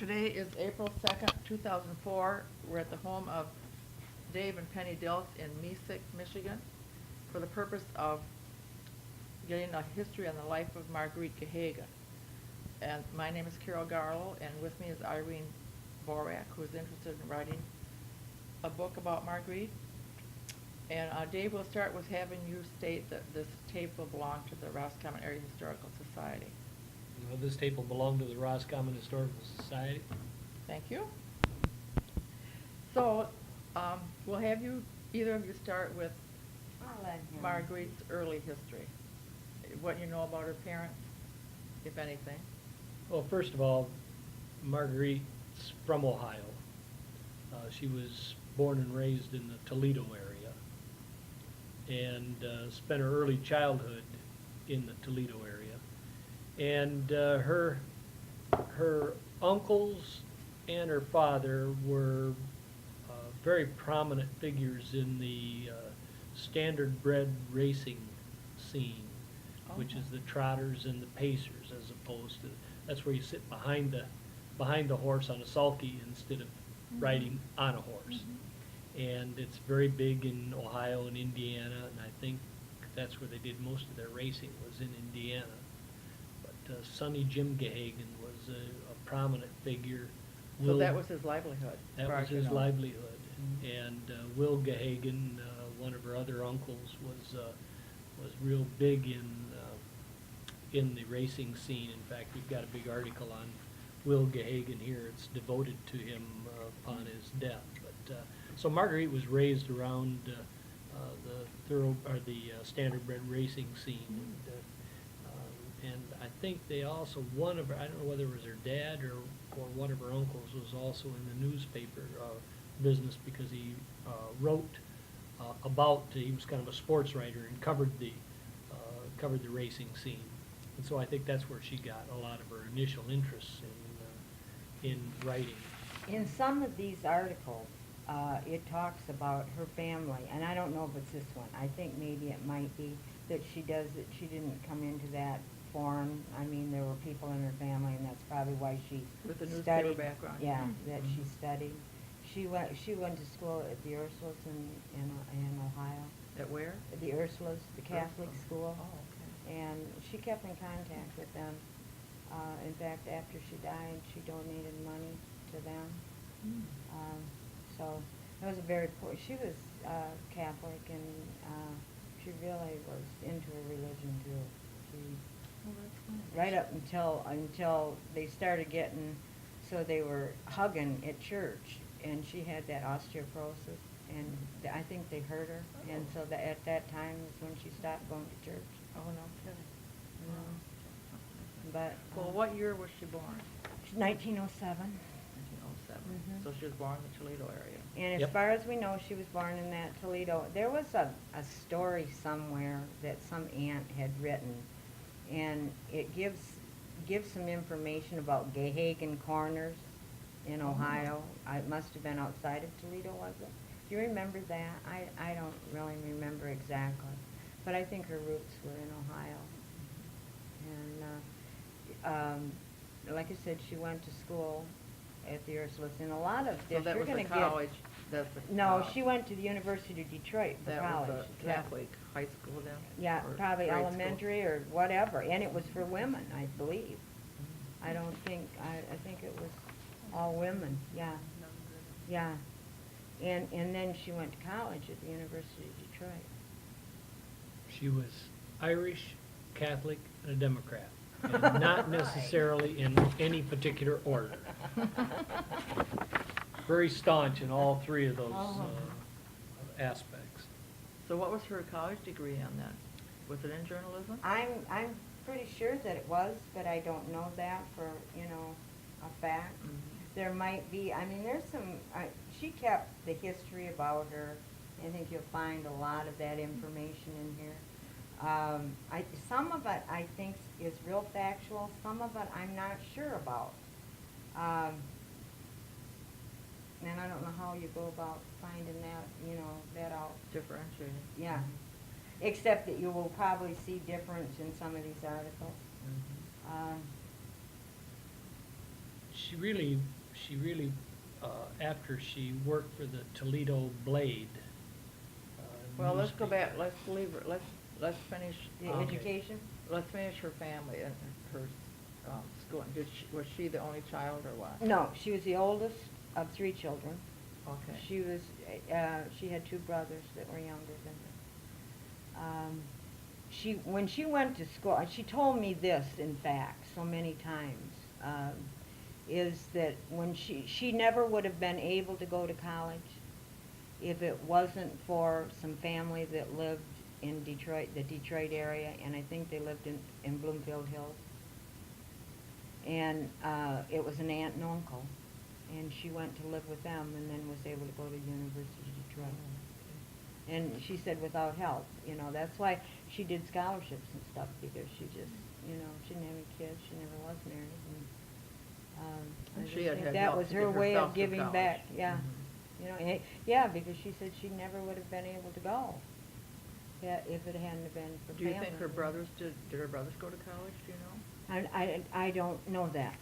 Today is April 2nd, 2004. We're at the home of Dave and Penny Dilts in Meesick, Michigan, for the purpose of getting a history on the life of Marguerite Gahagan. And my name is Carol Garlow, and with me is Irene Borak, who is interested in writing a book about Marguerite. And Dave, will start with having you state that this tape will belong to the Roscommon Area Historical Society. Well, this tape will belong to the Roscommon Historical Society. Thank you. So, we'll have you, either of you, start with I'll let him. Marguerite's early history. What you know about her parents, if anything. Well, first of all, Marguerite's from Ohio. She was born and raised in the Toledo area and spent her early childhood in the Toledo area. And her uncles and her father were very prominent figures in the standard-bred racing scene, which is the trotters and the pacers, as opposed to, that's where you sit behind the horse on a sulky instead of riding on a horse. And it's very big in Ohio and Indiana, and I think that's where they did most of their racing, was in Indiana. But Sonny Jim Gahagan was a prominent figure. So that was his livelihood? That was his livelihood. And Will Gahagan, one of her other uncles, was real big in the racing scene. In fact, we've got a big article on Will Gahagan here. It's devoted to him upon his death. But so Marguerite was raised around the standardbred racing scene. And I think they also, one of her, I don't know whether it was her dad or one of her uncles, was also in the newspaper business, because he wrote about, he was kind of a sports writer and covered the racing scene. And so I think that's where she got a lot of her initial interests in writing. In some of these articles, it talks about her family, and I don't know if it's this one. I think maybe it might be that she didn't come into that forum. I mean, there were people in her family, and that's probably why she With the newspaper studied. background. Yeah, Mm-hmm. that she studied. She went to school at the Ursulas in Ohio. At where? At the Ursulas, the Catholic Ursulas. school. Oh, okay. And she kept in contact with them. In fact, after she died, she donated money to them. So it was a very poor. She was Catholic, and she really was into her religion too. She, right up until they started getting, so they were hugging at church, and she had that osteoporosis, and I think they hurt her, and so that at that time is when she stopped going to church. Oh, no kidding. But Well, what year was she born? 1907. 1907. Mhm. So she was born in the Toledo area. And as Yep. far as we know, she was born in that Toledo. There was a story somewhere that some aunt had written, and it gives some information about Gahagan Corners in Ohio. It must have been outside of Toledo, was it? Do you remember that? I don't really remember exactly, but I think her roots were in Ohio. And like I said, she went to school at the Ursulas, and a lot of So this that you're was going the to get. college? That's the No, she went to the University of Detroit for That college. was the Catholic high school then? Yeah, Or probably grade school? elementary or whatever, and it was for women, I believe. I don't think, I think it was all women, yeah, yeah. And then she went to college at the University of Detroit. She was Irish, Catholic, and a Democrat, and not necessarily in any particular order. Very staunch in all three of those aspects. So what was her college degree on then? Was it in journalism? I'm pretty sure that it was, but I don't know that for, a fact. There might be, I mean, there's some, she kept the history about her. I think you'll find a lot of that information in here. Some of it I think is real factual, some of it I'm not sure about. And I don't know how you go about finding that, that out. Differentiating. Yeah. Except that you will probably see difference in some of these articles. she really, after she worked for the Toledo Blade. Well, let's go newspaper. back, let's finish. The Okay. education? Let's finish her family and her, school. Was she the only child or what? No, she was the oldest of 3 children. Okay. She was, she had 2 brothers that were younger than her. When she went to school, she told me this, in fact, so many times, is that when she never would have been able to go to college if it wasn't for some family that lived in Detroit, the Detroit area, and I think they lived in Bloomfield Hills. And it was an aunt and uncle, and she went to live with them and then was able to go to University of Detroit. And she said without help, you know, that's why she did scholarships and stuff, because she just, you know, she didn't have any kids, she never was married. And, I She just had think had that help was to her get way herself of to giving college. back, yeah. Mhm. You know, yeah, because she said she never would have been able to go, yeah, if it hadn't have been for Do you family. think her brothers did her brothers go to college, do you know? I don't know that.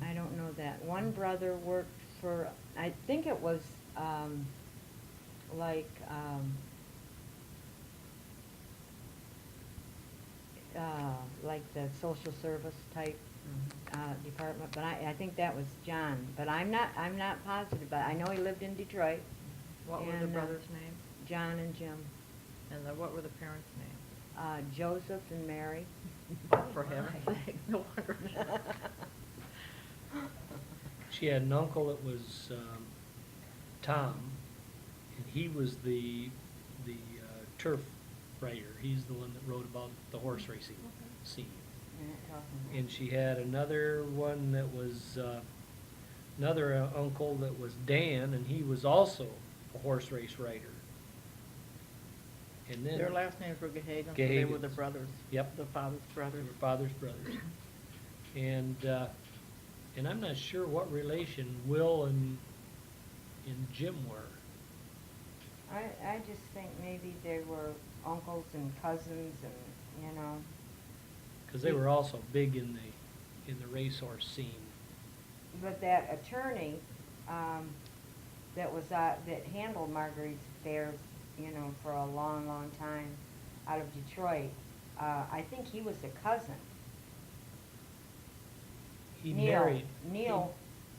I don't know that. One brother worked for, I think it was, like, like the social service type department, but I think that was John. But I'm not positive, but I know he lived in Detroit. What were the And, brothers' names? John and Jim. And what were the parents' names? Joseph and Mary. For heaven's sake, no wonder. She had an uncle that was Tom, and he was the turf writer. He's the one that wrote about the horse racing scene. And she had another one that was another uncle that was Dan, and he was also a horse race writer. And then Their last names were Gahagan, so they were the Gahagans. brothers. Yep. The father's They brothers. were father's brothers. And I'm not sure what relation Will and Jim were. I just think maybe they were uncles and cousins and, you know. Because they were also big in the racehorse scene. But that attorney, that handled Marguerite's affairs, you know, for a long, long time out of Detroit, I think he was a cousin. He Neil. married. Neil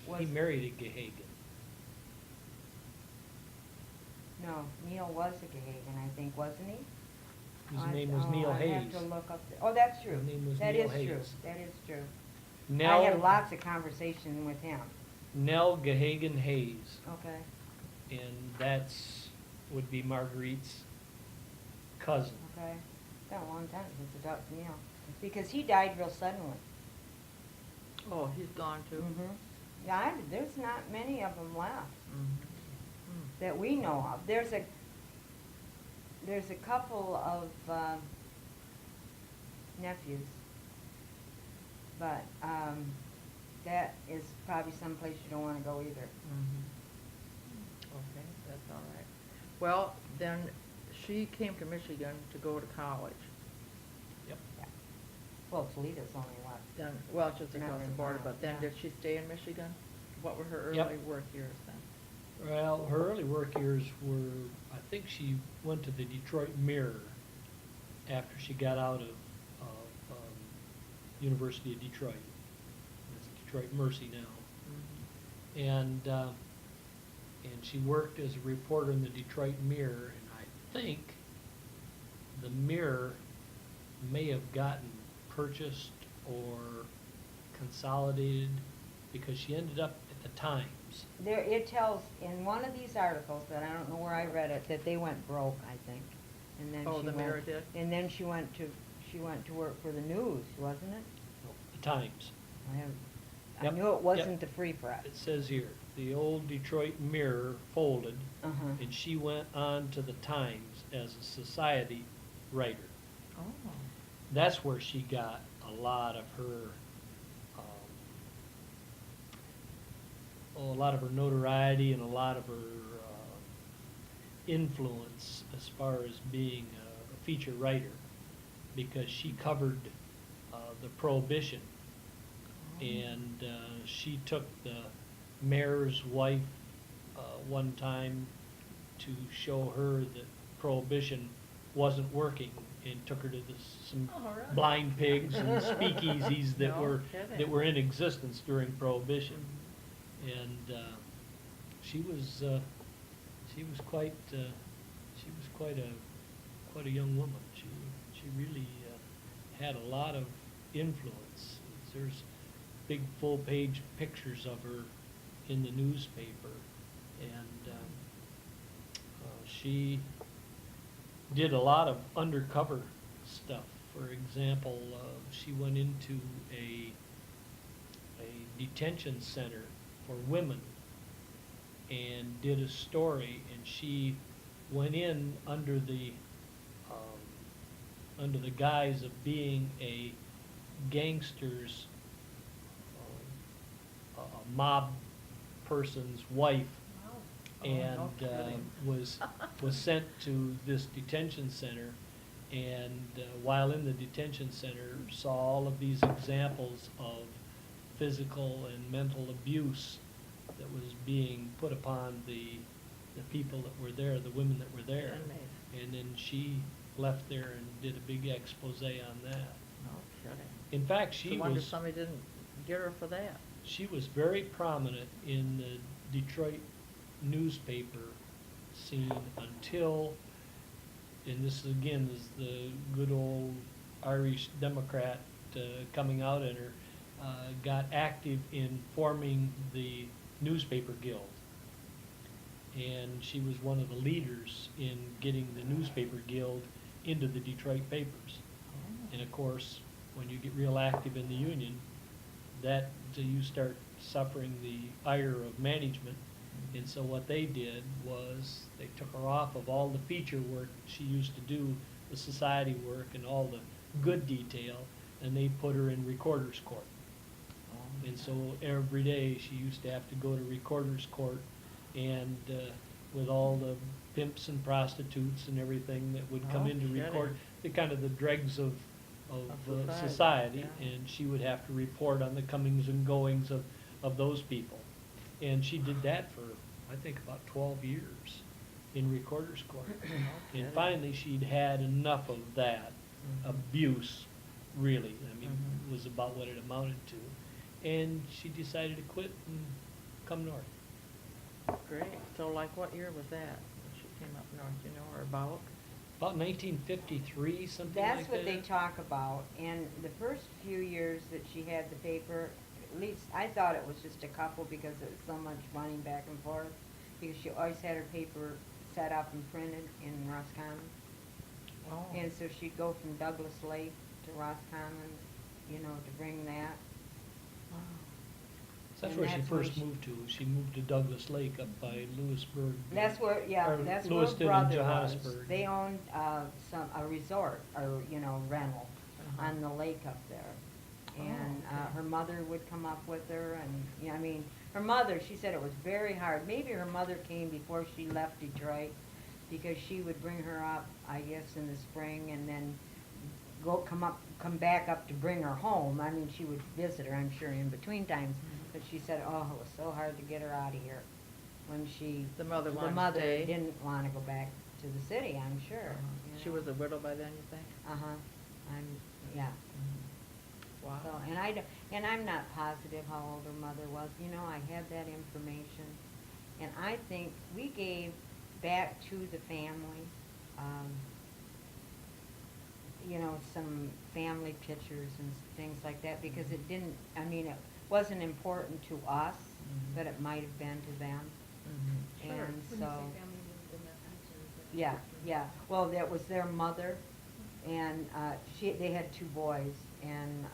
was. He married a Gahagan. No, Neil was a Gahagan, I think, wasn't he? His name was Neil I Hayes. have to look up, oh, that's true. His name was That Neil is true, Hayes. that is true. Nell, I had lots of conversation with him, Nell Gahagan Hayes, okay? and would be Marguerite's cousin. Okay, it's been a long time since I talked to Neil, because he died real suddenly. Oh, he's gone too? Yeah, there's not many of them left Mhm. that we know of. There's a couple of nephews, but that is probably someplace you don't want to go either. Okay, that's all right. Well, then, she came to Michigan to go to college. Yep. Yeah. Well, Toledo's only what? Then, well, just Not across the very border, far, but then yeah. did she stay in Michigan? What were her Yep. early work years then? Well, her early work years were, I think she went to the Detroit Mirror after she got out of University of Detroit. It's Detroit Mercy now. And she worked as a reporter in the Detroit Mirror, and I think the Mirror may have gotten purchased or consolidated because she ended up at the Times. There, it tells in one of these articles, that I don't know where I read it, that they went broke, I think. And then Oh, she the Mirror went, did? and then she went to work for the news, wasn't it? The Times. I Yep, knew it yep. wasn't the Free Press. It says here, the old Detroit Mirror folded, Uh-huh. and she went on to the Times as a society writer. Oh. That's where she got a lot of her, notoriety and a lot of her influence as far as being a feature writer, because she covered the Prohibition And she took the mayor's wife one time to show her that prohibition wasn't working, and took her to some Oh, really? blind pigs and speakeasies that No were kidding. in existence during prohibition. And she was quite a young woman. She really had a lot of influence. There's big full-page pictures of her in the newspaper, and she did a lot of undercover stuff. For example, she went into a detention center for women and did a story, and she went in under the guise of being a gangster's a mob person's wife, Oh, and no kidding. was sent to this detention center, and while in the detention center saw all of these examples of physical and mental abuse that was being put upon the people that were there, the women that were there. Inmates. And then she left there and did a big expose on that. No kidding. In fact, It's a wonder was somebody didn't get her for that. she was very prominent in the Detroit newspaper scene until, and this again is the good old Irish Democrat coming out in her, got active in forming the newspaper guild. And she was one of the leaders in getting the newspaper guild into the Detroit papers. And of course, when you get real active in the union, that you start suffering the ire of management. And so what they did was they took her off of all the feature work she used to do, the society work and all the good detail, and they put her in recorder's court. And so every day she used to have to go to recorder's court, and with all the pimps and prostitutes and everything that would come Oh, in to record, kidding. the kind of the dregs of Of society, society, yeah. and she would have to report on the comings and goings of those people. And she did that for, I think, about 12 years in recorder's court. kidding. And finally, she'd had enough of that Mhm. abuse, really. I mean, Mhm. was about what it amounted to. And she decided to quit and come north. Great. So like what year was that when she came up north, you know, or about? About 1953, something like that. That's what they talk about, and the first few years that she had the paper, at least I thought it was just a couple because it was so much running back and forth, because she always had her paper set up and printed in Roscommon. Oh. And so she'd go from Douglas Lake to Roscommon, you know, to bring that. Wow. That's and where she that's where first she- moved to. She moved to Douglas Lake up by Lewisburg. That's where, yeah, Or that's where Lewiston her and brother was. Johannesburg. They owned, a resort, or, you know, rental Uh-huh. on the lake up there. And, Oh, okay. her mother would come up with her, and, you know, I mean, her mother, she said it was very hard. Maybe her mother came before she left Detroit, because she would bring her up, I guess, in the spring, and then come back up to bring her home. I mean, she would visit her, I'm sure, in between times, but she said, oh, it was so hard to get her out of here when The mother wanted to stay. didn't wanna go back to the city, I'm sure. Uh-huh. you She know. was a widow by then, you think? Uh-huh, yeah. Wow. So, and I'm not positive how old her mother was, you know, I had that information, and I think we gave back to the family, you know, some family pictures and things like that, because it didn't, I mean, it wasn't important to us, Mhm. but it might have been to them. Mhm. And When you say so, family, you mean the yeah, yeah, well, that was their mother, and, they had two boys, and,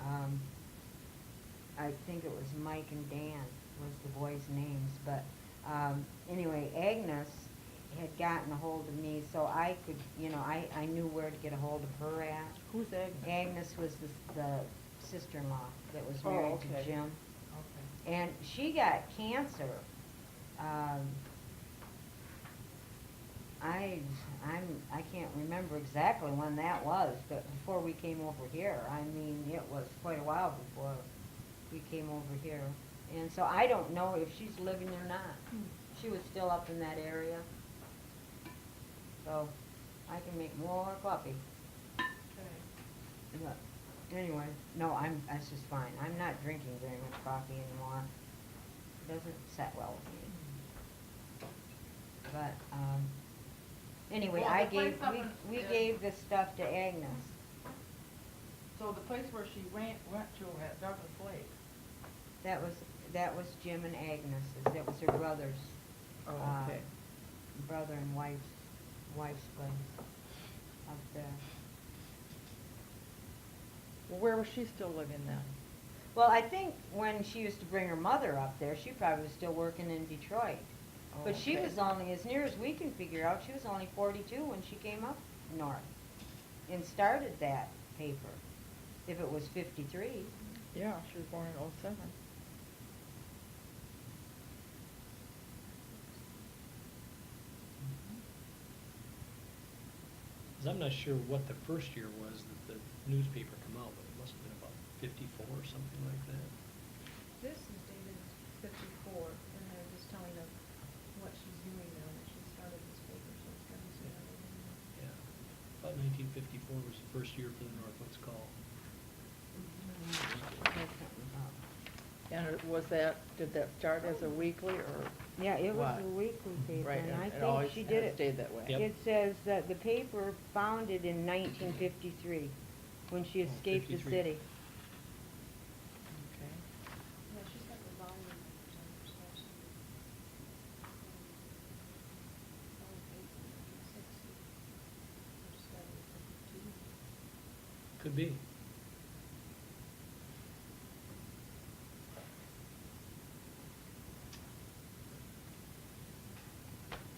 I think it was Mike and Dan was the boys' names, but, anyway, Agnes had gotten a hold of me, so I could, you know, I knew where to get a hold of her at. Who's Agnes? Agnes was the sister-in-law that was Oh, married okay. to Jim. Okay. And she got cancer. I can't remember exactly when that was, but before we came over here. I mean, it was quite a while before we came over here. And so I don't know if she's living or not. She was still up in that area. So I can make more coffee. But anyway, no, that's just fine. I'm not drinking very much coffee anymore. It doesn't set well with me. But, anyway, Well, I the place gave, up we in- gave this stuff to Agnes. So the place where she went to at Douglas Lake. That was Jim and Agnes's. That was her brother's, Oh, okay. brother and wife's place up there. Well, where was she still living then? Well, I think when she used to bring her mother up there, she probably was still working in Detroit. Oh, But she okay. was only, as near as we can figure out, she was only 42 when she came up north and started that paper. If it was 53. Yeah, she was born in '07. Cause I'm not sure what the first year was that the newspaper come out, but it must have been about 54 or something like that. This is dated 54, and they're just telling of what she's doing now, that she started this paper, so it's got to say that in there. Yeah. About 1954 was the first year for the Northwoods Call. And did that start as a weekly or? Yeah, it was what? a weekly paper, Right, and I it think always she has did it. stayed that way. Yep. It says that the paper founded in 1953, when she escaped the 53. city. Okay. Yeah, she's got the volume numbers on her stuff, so. Volume 8, 60, or 7, 52. Could be.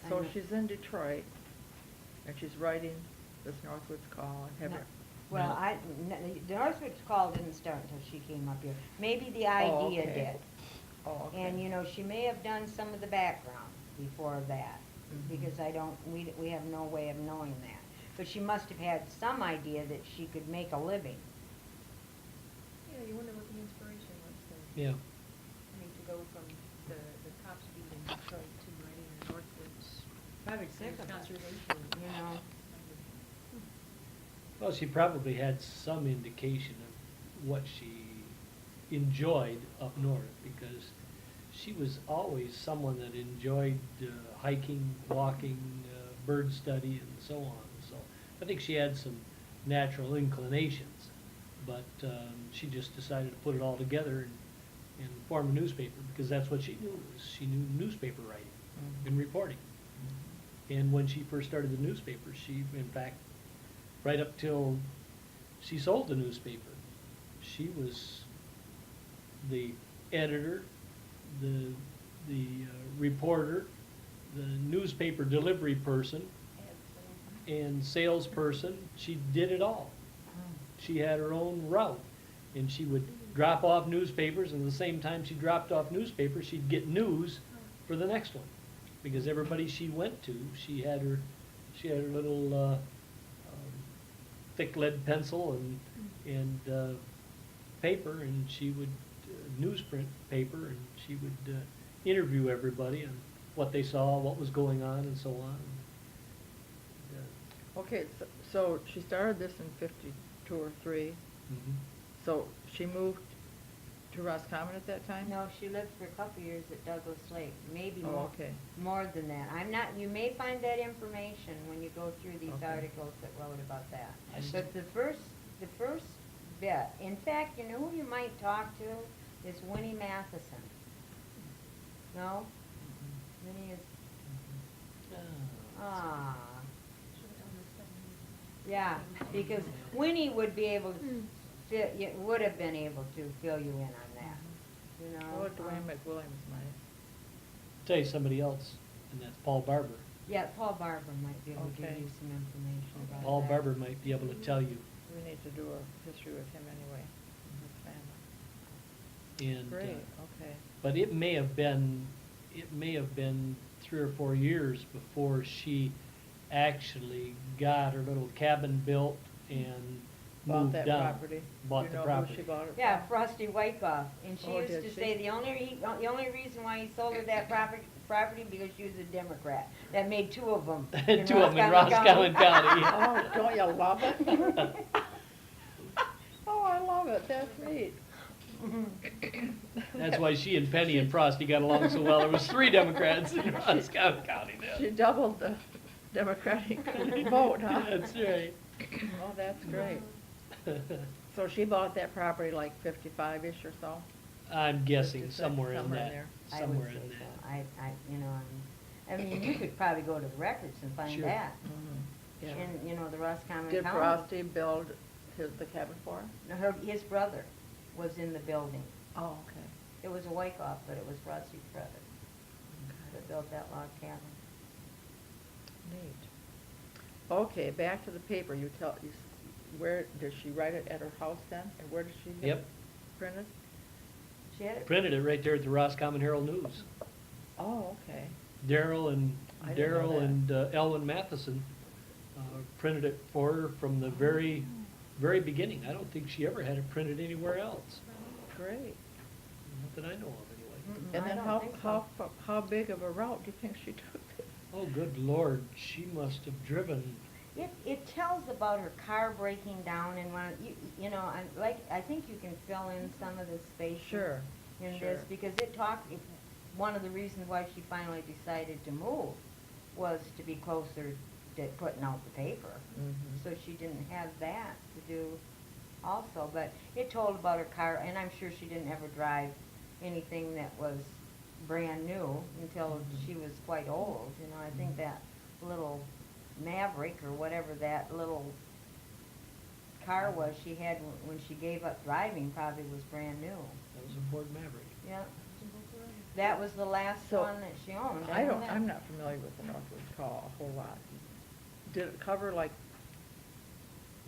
So know. she's in Detroit, and she's writing this Northwoods Call and have No. her. Well, No. the Northwoods Call didn't start until she came up here. Maybe the Oh, idea okay. did. Oh, okay. And, you know, she may have done some of the background before that, Mhm. because we have no way of knowing that. But she must have had some idea that she could make a living. Yeah, you wonder what the inspiration was then. Yeah. I mean, to go from the cops beat in Detroit to writing in Northwoods. Probably sick of it, Conservation. you know. Well, she probably had some indication of what she enjoyed up north, because she was always someone that enjoyed hiking, walking, bird study, and so on. So I think she had some natural inclinations, but she just decided to put it all together and form a newspaper, because that's what she knew. She knew newspaper writing and reporting. And when she first started the newspaper, she, in fact, right up till she sold the newspaper, she was the editor, the reporter, the newspaper delivery person, and salesperson. She did it all. She had her own route, and she would drop off newspapers, and at the same time she dropped off newspapers, she'd get news for the next one. Because everybody she went to, she had her little thick lead pencil and paper, and she would newsprint paper, and she would interview everybody on what they saw, what was going on, and so on. Okay, so she started this in 52 or 3. Mhm. So she moved to Roscommon at that time? No, she lived for a couple years at Douglas Lake, maybe Oh, more, okay. more than that. You may find that information when you go through these Okay. articles that wrote about that. I see. But the first bit, in fact, you know who you might talk to is Winnie Matheson. No? Winnie is, ah, Should've done this stuff. yeah, because Winnie would be able to, would have been able to fill you in on that, you know? Oh, Dwayne McWilliams might. Tell you somebody else, and that's Paul Barber. Yeah, Paul Barber might be able to give Okay. you some information about that. Paul Barber might be able to tell you. We need to do a history with him anyway, and his family. And, Great, okay. but it may have been 3 or 4 years before she actually got her little cabin built and Bought moved that down. property. Bought You the know property. who she bought it from? Yeah, Frosty Wyckoff, and she Oh, used did to she? say the only reason why he sold her that property because she was a Democrat. That made two of them. Two of them in Roscommon County. Oh, don't you love it? Oh, I love it, that's neat. That's why she and Penny and Frosty got along so well. There was 3 Democrats in Roscommon County She then. doubled the Democratic vote, huh? That's right. Oh, that's great. So she bought that property like 55-ish or so? I'm guessing 56, somewhere in somewhere in that, there. I would somewhere say in so. that. I mean, you could probably go to the records and find Sure. that. Mhm. Yeah. In, the Roscommon County. Did Frosty build the cabin for her? His brother was in the building. Oh, okay. It was a Wyckoff, but it was Frosty's brother that built that log cabin. Neat. Okay, back to the paper. Where, does she write it at her house then? And where does she have Yep. it printed? She had it. Printed it right there at the Roscommon Herald News. Oh, okay. Darrell and I didn't know that. Elwin Matheson printed it for her from the very, very beginning. I don't think she ever had it printed anywhere else. Great. Not that I know of, anyway. Mm-mm, And I then don't how, think how, so. how big of a route do you think she took? Oh, good Lord, she must have driven. It tells about her car breaking down and I think you can fill in some of the spaces. Sure, In sure. this, because one of the reasons why she finally decided to move was to be closer to putting out the paper. Mhm. So she didn't have that to do also, but it told about her car, and I'm sure she didn't ever drive anything that was brand new until she was quite old, I think that little Maverick or whatever that little car was she had when she gave up driving probably was brand new. That was a Ford Maverick. Yeah. That was the last So, one that she owned. I know don't, that. I'm not familiar with the Northwoods Call a whole lot. Did it cover like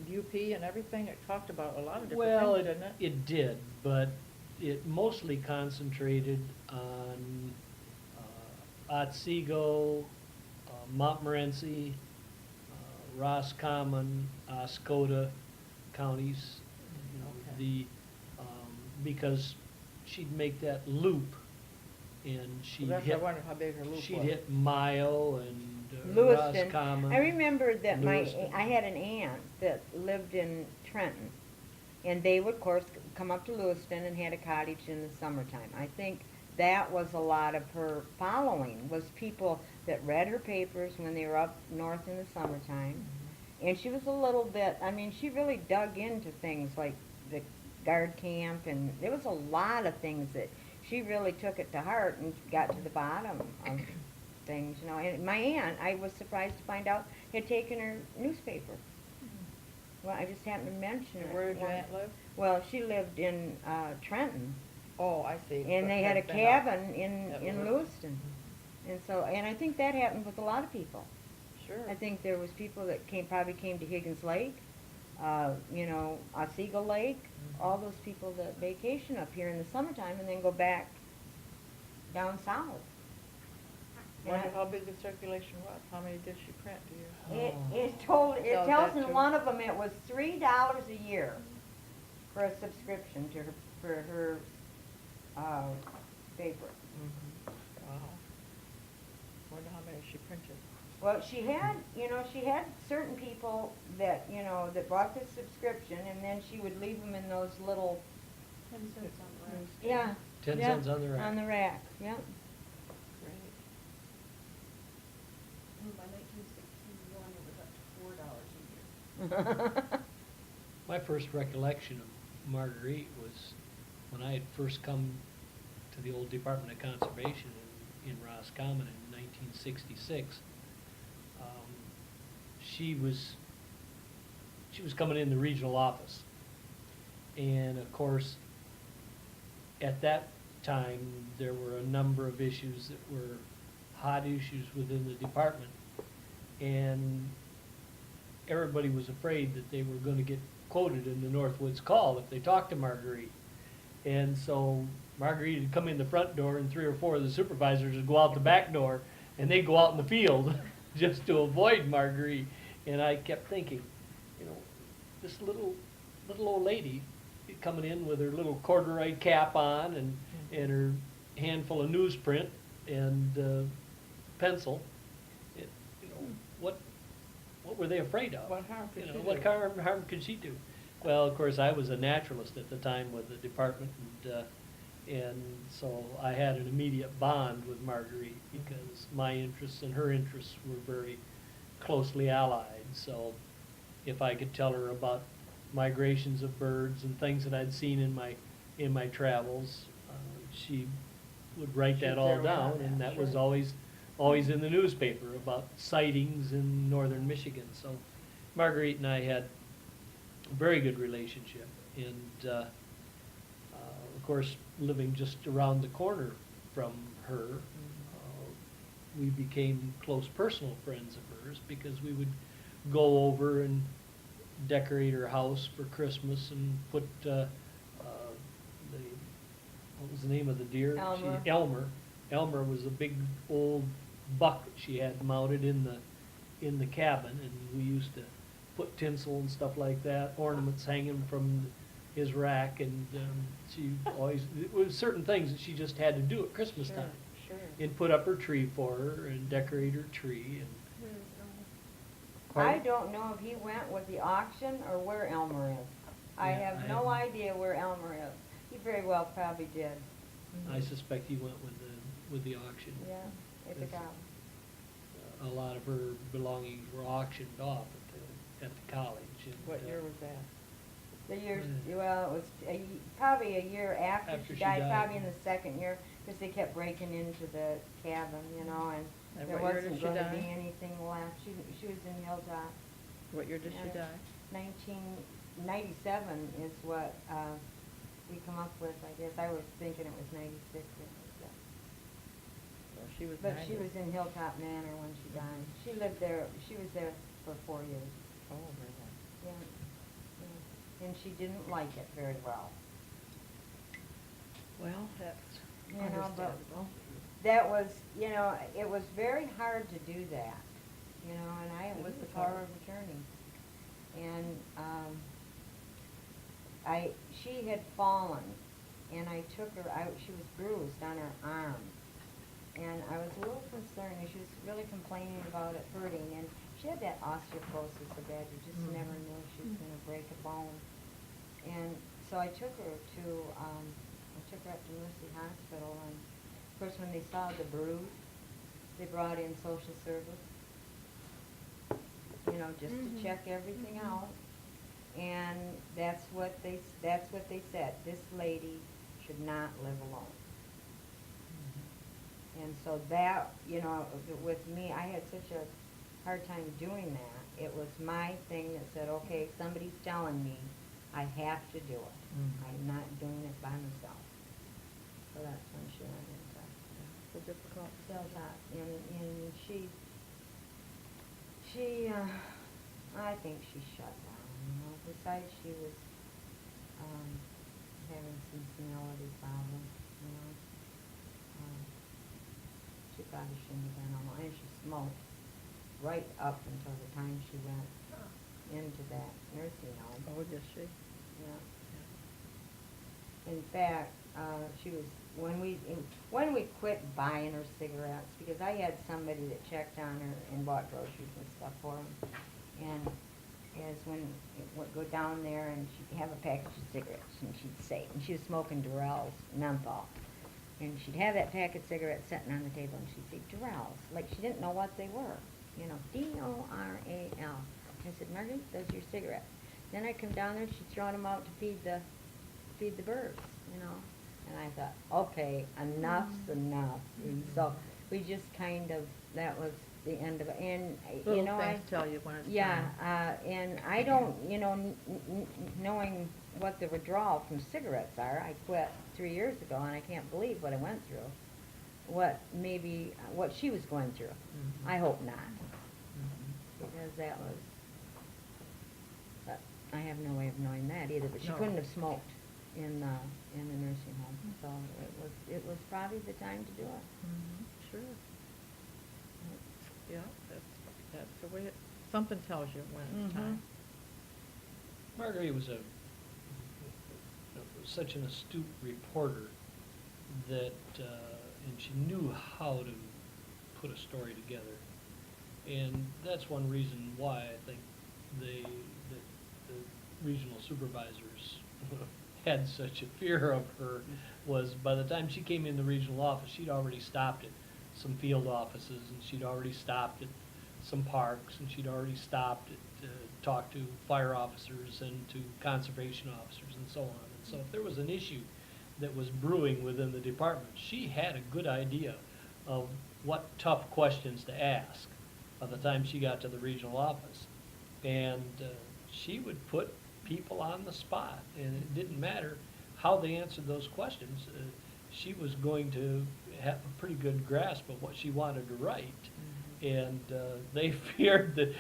UP and everything? It talked about a lot of different Well, things, didn't it? it did, but it mostly concentrated on Otsego, Montmorency, Roscommon, Oscoda counties, Okay. because she'd make that loop and she'd That's, I hit, wondered how big her loop was. she'd hit Mayo and Lewiston. Roscommon. I remember that Lewiston. I had an aunt that lived in Trenton, and they would, of course, come up to Lewiston and had a cottage in the summertime. I think that was a lot of her following, was people that read her papers when they were up north in the summertime. And she was a little bit, she really dug into things like the guard camp, and there was a lot of things that she really took it to heart and got to the bottom of things, And my aunt, I was surprised to find out, had taken her newspaper. Well, I just happened to mention it. And where did your one- aunt live? Well, she lived in Trenton, Oh, I see. and But they had a had been up cabin in at Lewiston. And so, and I think that happened with a lot of people. Sure. I think there was people that probably came to Higgins Lake, Otsego Lake, all those people that vacation up here in the summertime and then go back down south. And Wonder I- how big the circulation was? How many did she print, do you? It Tells tells that in too. one of them it was $3 a year for a subscription for her paper. Wow. Wonder how many she printed. Well, she had certain people that, that bought the subscription, and then she would leave them in those little, 10 cents on the rack. yeah. 10 yeah, cents on the rack. On the rack, yeah. Great. And by 1961, it was up to $4 a year. My first recollection of Marguerite was when I had first come to the old Department of Conservation in Roscommon in 1966. She was coming in the regional office. And of course, at that time, there were a number of issues that were hot issues within the department. And everybody was afraid that they were going to get quoted in the Northwoods Call if they talked to Marguerite. And so Marguerite would come in the front door and 3 or 4 of the supervisors would go out the back door and they'd go out in the field just to avoid Marguerite. And I kept thinking, this little little old lady coming in with her little corduroy cap on and her handful of newsprint and pencil. You know, what were they afraid of? What harm could You she know, what do? harm could she do? Well, of course, I was a naturalist at the time with the department, and so I had an immediate bond with Marguerite because my interests and her interests were very closely allied. So if I could tell her about migrations of birds and things that I'd seen in my travels, she would write She'd that all zero in on down, that, and that was sure. always in the newspaper about sightings in northern Michigan. So Marguerite and I had a very good relationship, and of course, living just around the corner from her, we became close personal friends of hers because we would go over and decorate her house for Christmas and put what was the name of the deer? Elmer. Elmer. Elmer was a big old buck that she had mounted in the cabin, and we used to put tinsel and stuff like that, ornaments hanging from his rack, and she always, it was certain things that she just had to do at Christmas Sure, time. sure. And put up her tree for her and decorate her tree and. Where is Elmer? I Pardon? don't know if he went with the auction or where Elmer is. I Yeah, have I no haven't- idea where Elmer is. He very well probably did. I suspect he went with the auction. Yeah, it's a Yes. guy. A lot of her belongings were auctioned off at the college. And, What year was that? The years, Mm. well, it was probably a year after After she she died, died. probably in the second year, because they kept breaking into the cabin, you know, and And there what year did wasn't she gonna die? be anything left. She was in Hilltop. What year did she Yeah. die? 1997 is what we come up with, I guess. I was thinking it was 96. Well, she was But 90. she was in Hilltop Manor when she died. She lived there, she was there for 4 years. Oh, very well. Yeah. Yeah. And she didn't like it very well. Well, that's You know, but understandable. that was, you know, it was very hard to do that, you know, and I It was the is power hard. of attorney. And she had fallen, and I took her out, she was bruised on her arm. And I was a little concerned, and she was really complaining about it hurting, and she had that osteoporosis so bad, you just Mhm. never knew if she was gonna break a bone. And so I took her up to Mercy Hospital, and of course, when they saw the bruise, they brought in social service, you know, just to Mhm. check everything Mhm. out. And that's what they said, this lady should not live alone. And so that, you know, with me, I had such a hard time doing that. It was my thing that said, okay, somebody's telling me I have to do it. Mhm. I'm not doing it by myself. So that's when she went into It's a difficult Hilltop. And I think she shut down, you know. Besides, she was having some senility problems, you know. She probably shouldn't have been on, and she smoked right up until the time she went into that nursing home. Oh, did she? Yeah. In fact, she was, when we quit buying her cigarettes, because I had somebody that checked on her and bought groceries and stuff for her, and as when it would go down there and she'd have a package of cigarettes, and she'd say, and she was smoking Durrell's menthol, and she'd have that pack of cigarettes sitting on the table, and she'd say, Durrell's, like she didn't know what they were, you know, D-O-R-A-L. I said, Marguerite, those are your cigarettes. Then I'd come down there, she'd throw them out to feed the birds, you know. And I thought, okay, enough's enough. And so we just kind of, that was the end of it. And, you Little know, things tell you when it's yeah, time. and I don't, you know, knowing what the withdrawal from cigarettes are, I quit 3 years ago, and I can't believe what I went through. What she was going through. Mhm. I hope not, Mhm. because that was, but I have no way of knowing that either, but she No. couldn't have smoked in the nursing home, so it was probably the time to do it. Mhm. Sure. Yeah, that's the way something tells you when it's Mhm. time. Marguerite was a such an astute reporter that, and she knew how to put a story together. And that's one reason why I think the regional supervisors had such a fear of her, was by the time she came in the regional office, she'd already stopped at some field offices, and she'd already stopped at some parks, and she'd already stopped at, talk to fire officers and to conservation officers and so on. And so if there was an issue that was brewing within the department, she had a good idea of what tough questions to ask by the time she got to the regional office. And she would put people on the spot, and it didn't matter how they answered those questions. She was going to have a pretty good grasp of what she wanted to write. And they feared that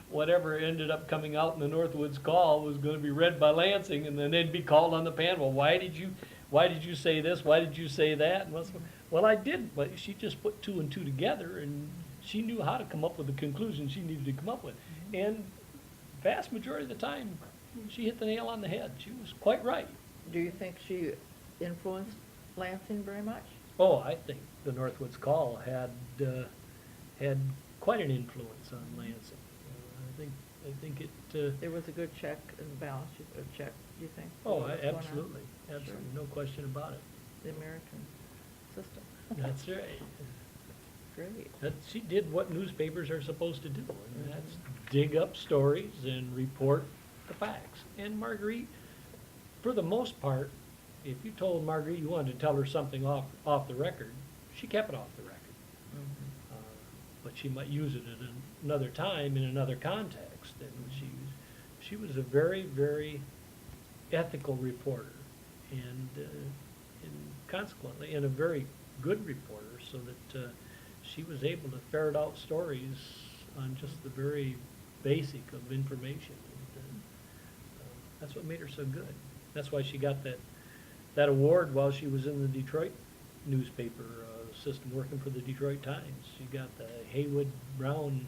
whatever ended up coming out in the Northwoods Call was going to be read by Lansing, and then they'd be called on the panel. Why did you say this? Why did you say that? And well, I did, but she just put two and two together, and she knew how to come up with the conclusion she needed to come up with. And vast majority of the time, she hit the nail on the head. She was quite right. Do you think she influenced Lansing very much? Oh, I think the Northwoods Call had quite an influence on Lansing. I think it. It was a good check and balance, check, you think? for Oh, what was going on? absolutely, absolutely, Sure. no question about it. The American system. That's right. Great. She did what newspapers are supposed to do, and Mhm. that's dig up stories and report the facts. And Marguerite, for the most part, if you told Marguerite you wanted to tell her something off the record, she kept it off the record. Mhm. But she might use it at another time in another context. And she was a very, very ethical reporter, and consequently, and a very good reporter, so that she was able to ferret out stories on just the very basic of information. And, that's what made her so good. That's why she got that award while she was in the Detroit newspaper system, working for the Detroit Times. She got the Haywood Brown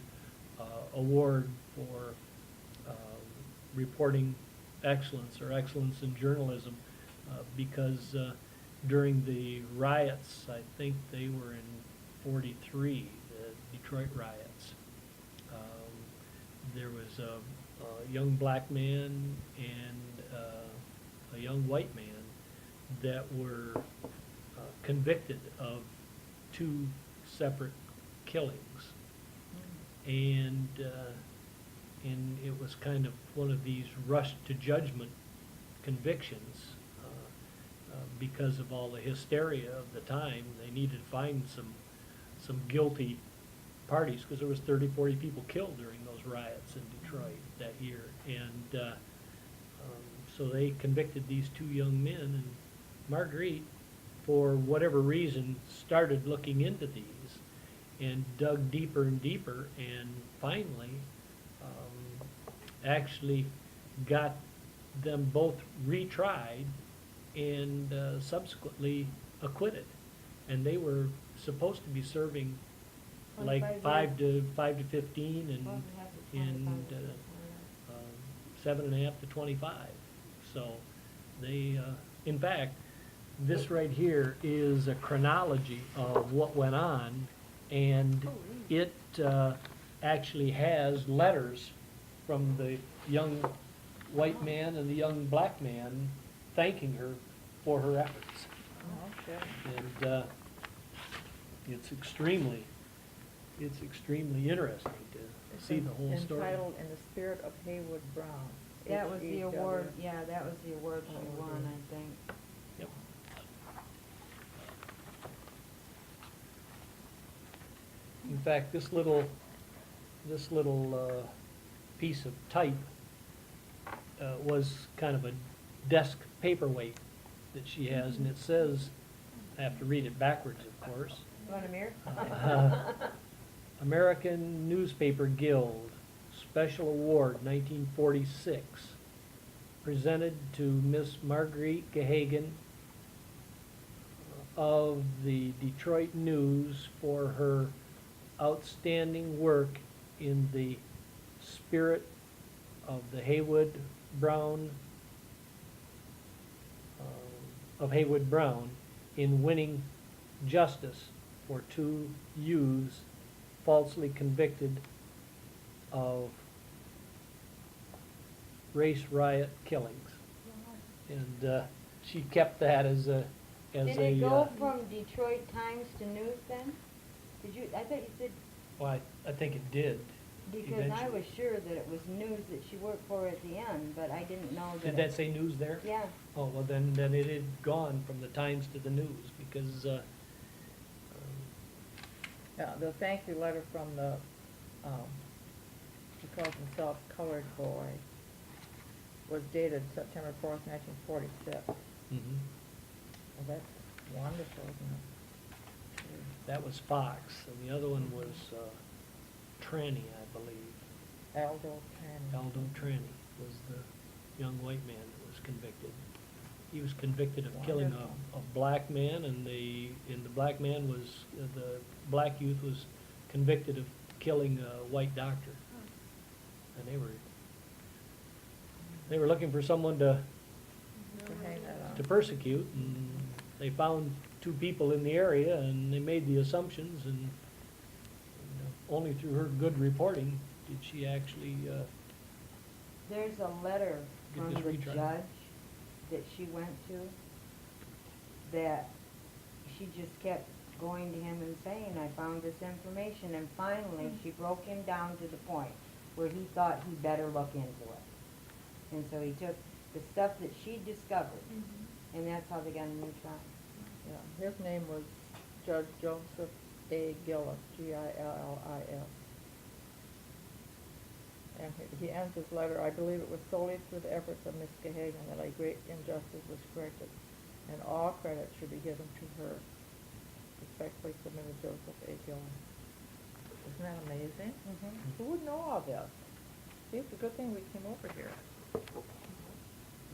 award for reporting excellence, or excellence in journalism, because during the riots, I think they were in '43, the Detroit riots, there was a young black man and a young white man that were convicted of two separate killings. And it was kind of one of these rush to judgment convictions, because of all the hysteria of the time. They needed to find some guilty parties, because there was 30, 40 people killed during those riots in Detroit that year. And so they convicted these two young men, and Marguerite, for whatever reason, started looking into these and dug deeper and deeper, and finally actually got them both retried and subsequently acquitted. And they were supposed to be serving like 5 to 15 and 7.5 to 25. So they, in fact, this right here is a chronology of what went on, and it actually has letters from the young white man and the young black man thanking her for her efforts. Oh, okay. And it's extremely interesting to see the whole story. Entitled "In the Spirit of Haywood Brown." That was the H.E.W.. award, yeah, that was the award she won, I think. Yep. In fact, this little piece of type was kind of a desk paperweight that she has, and it says, I have to read it backwards, of course, You want a mirror? American Newspaper Guild Special Award 1946, presented to Miss Marguerite Gahagan of the Detroit News for her outstanding work in the spirit of the Haywood Brown of Haywood Brown in winning justice for two youths falsely convicted of race riot killings. And she kept that as a, Did it go from Detroit Times to news then? Did you, I thought you said, well, I think it did. because I eventually. was sure that it was news that she worked for at the end, but I didn't know that. Did that say news there? Yeah. Oh, well, then it had gone from the Times to the news, because, Yeah, the thank you letter from the, he calls himself Colored Boy, was dated September 4th, 1946. mhm. Well, that's wonderful, isn't it? That was Fox, and the other one was Tranny, I believe. Aldo Cannon. Aldo Tranny was the young white man that was convicted. He was convicted of killing Wonderful. a black man, and the black man was, the black youth was convicted of killing a white doctor. And they were looking for someone to To hang that on. persecute, and they found two people in the area, and they made the assumptions, and only through her good reporting did she actually, There's a letter Get from this the retried. judge that she went to, that she just kept going to him and saying, I found this information, and finally she broke him down to the point where he thought he better look into it. And so he took the stuff that she discovered, and that's how they got a new trial. Yeah, his name was Judge Joseph A. Gillis, Gillis. And he ends his letter, I believe it was solely through the efforts of Miss Gahagan that a great injustice was corrected, and all credit should be given to her. Respectfully submitted, Joseph A. Gillis. Isn't that amazing? Who would know all this? See, it's a good thing we came over here.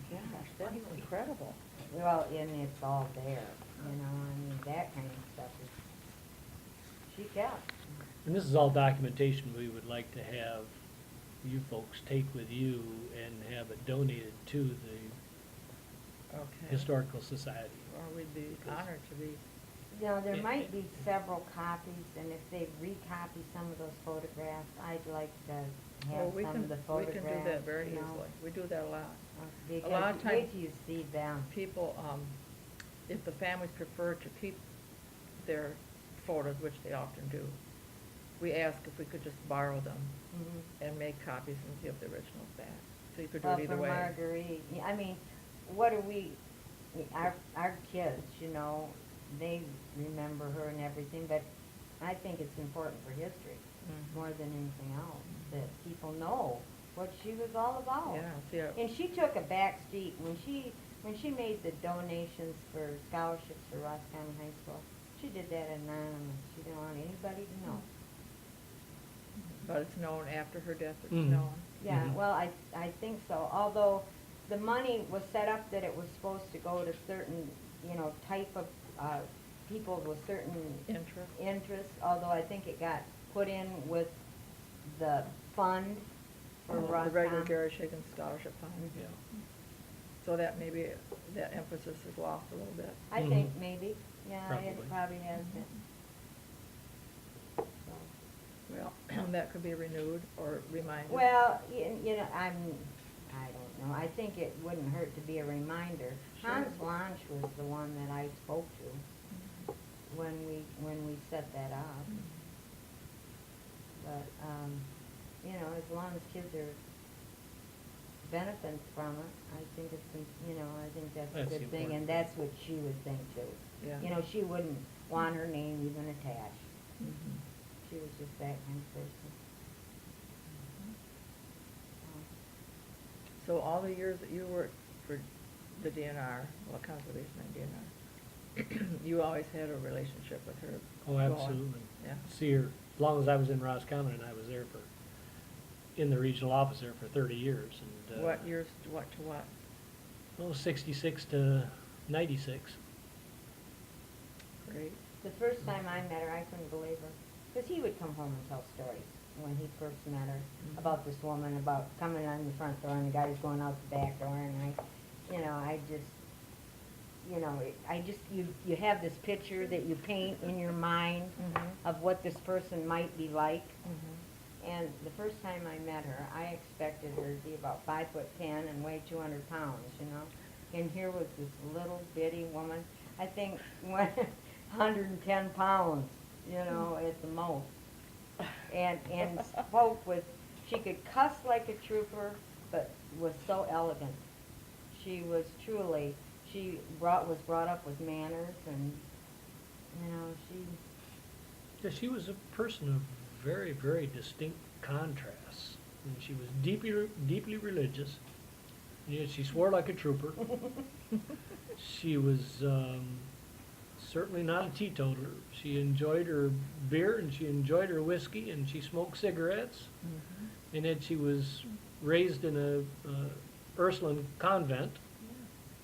Gosh, that's incredible. Well, and it's all there, you know, I mean, that kind of stuff is, she kept. and this is all documentation we would like to have you folks take with you and have it donated to the Okay. Historical Society. Or we'd be honored to be. You know, there Yeah. might be several copies, and if they recopy some of those photographs, I'd like to Well, have we some can, of the we photographs, can do that very you know, easily. We do that a lot. Because lot of wait times- till you see them. People, if the families prefer to keep their photos, which they often do, we ask if we could just borrow them Mhm. and make copies and give the originals back. So you could do Well, it either for way. Marguerite, yeah, I mean, what are we, our kids, you know, they remember her and everything, but I think it's important for history, Mhm. more than anything else, that people know what she was all about. Yeah, see, And she took a back seat when she made the donations for scholarships for Roscommon High School. She did that anonymous. She didn't want anybody to know. but it's known after her death, it's Mhm. known. Yeah, Mhm. well, I think so. Although the money was set up that it was supposed to go to certain, you know, type of people with certain Interest. interests. Although I think it got put in with the fund for The regular Roscommon. Gary Shagan Scholarship Fund. Mhm. Yeah. So that maybe, that emphasis is lost a little bit. I Mhm. think maybe, yeah, Probably. it probably has been. So. Well, that could be renewed or reminded. Well, you know, I don't know, I think it wouldn't hurt to be a reminder. Sure. Hans Blanche was the one that I spoke to when we set that up. But, you know, as long as kids are benefiting from it, I think you know, I think that's a That's good thing, important. and that's what she would think too. Yeah. You know, she wouldn't want her name even attached. Mhm. She was just that kind of person. So all the years that you worked for the DNR, well, Conservation and DNR, you always had a relationship with her? Oh, going? absolutely. Yeah. See her, as long as I was in Roscommon, and I was there in the regional office there for 30 years, and. What years, what to what? Well, 66 to 96. Great. The first time I met her, I couldn't believe her, because he would come home and tell stories when he first met her Mhm. about this woman, about coming on the front door and the guy was going out the back door, and I just, you know, I just, you have this picture that you paint in your mind of what this person might be like. And the first time I met her, I expected her to be about 5'10" and weigh 200 pounds, you know? And here was this little bitty woman, I think 110 pounds, you know, at the most. And spoke with, she could cuss like a trooper, but was so elegant. She was truly, was brought up with manners, and, you know, Yeah, she was a person of very, very distinct contrasts. And she was deeply religious. Yeah, she swore like a trooper. She was certainly not a teetotaler. She enjoyed her beer and she enjoyed her whiskey and she smoked cigarettes. And then she was raised in a Ursuline convent.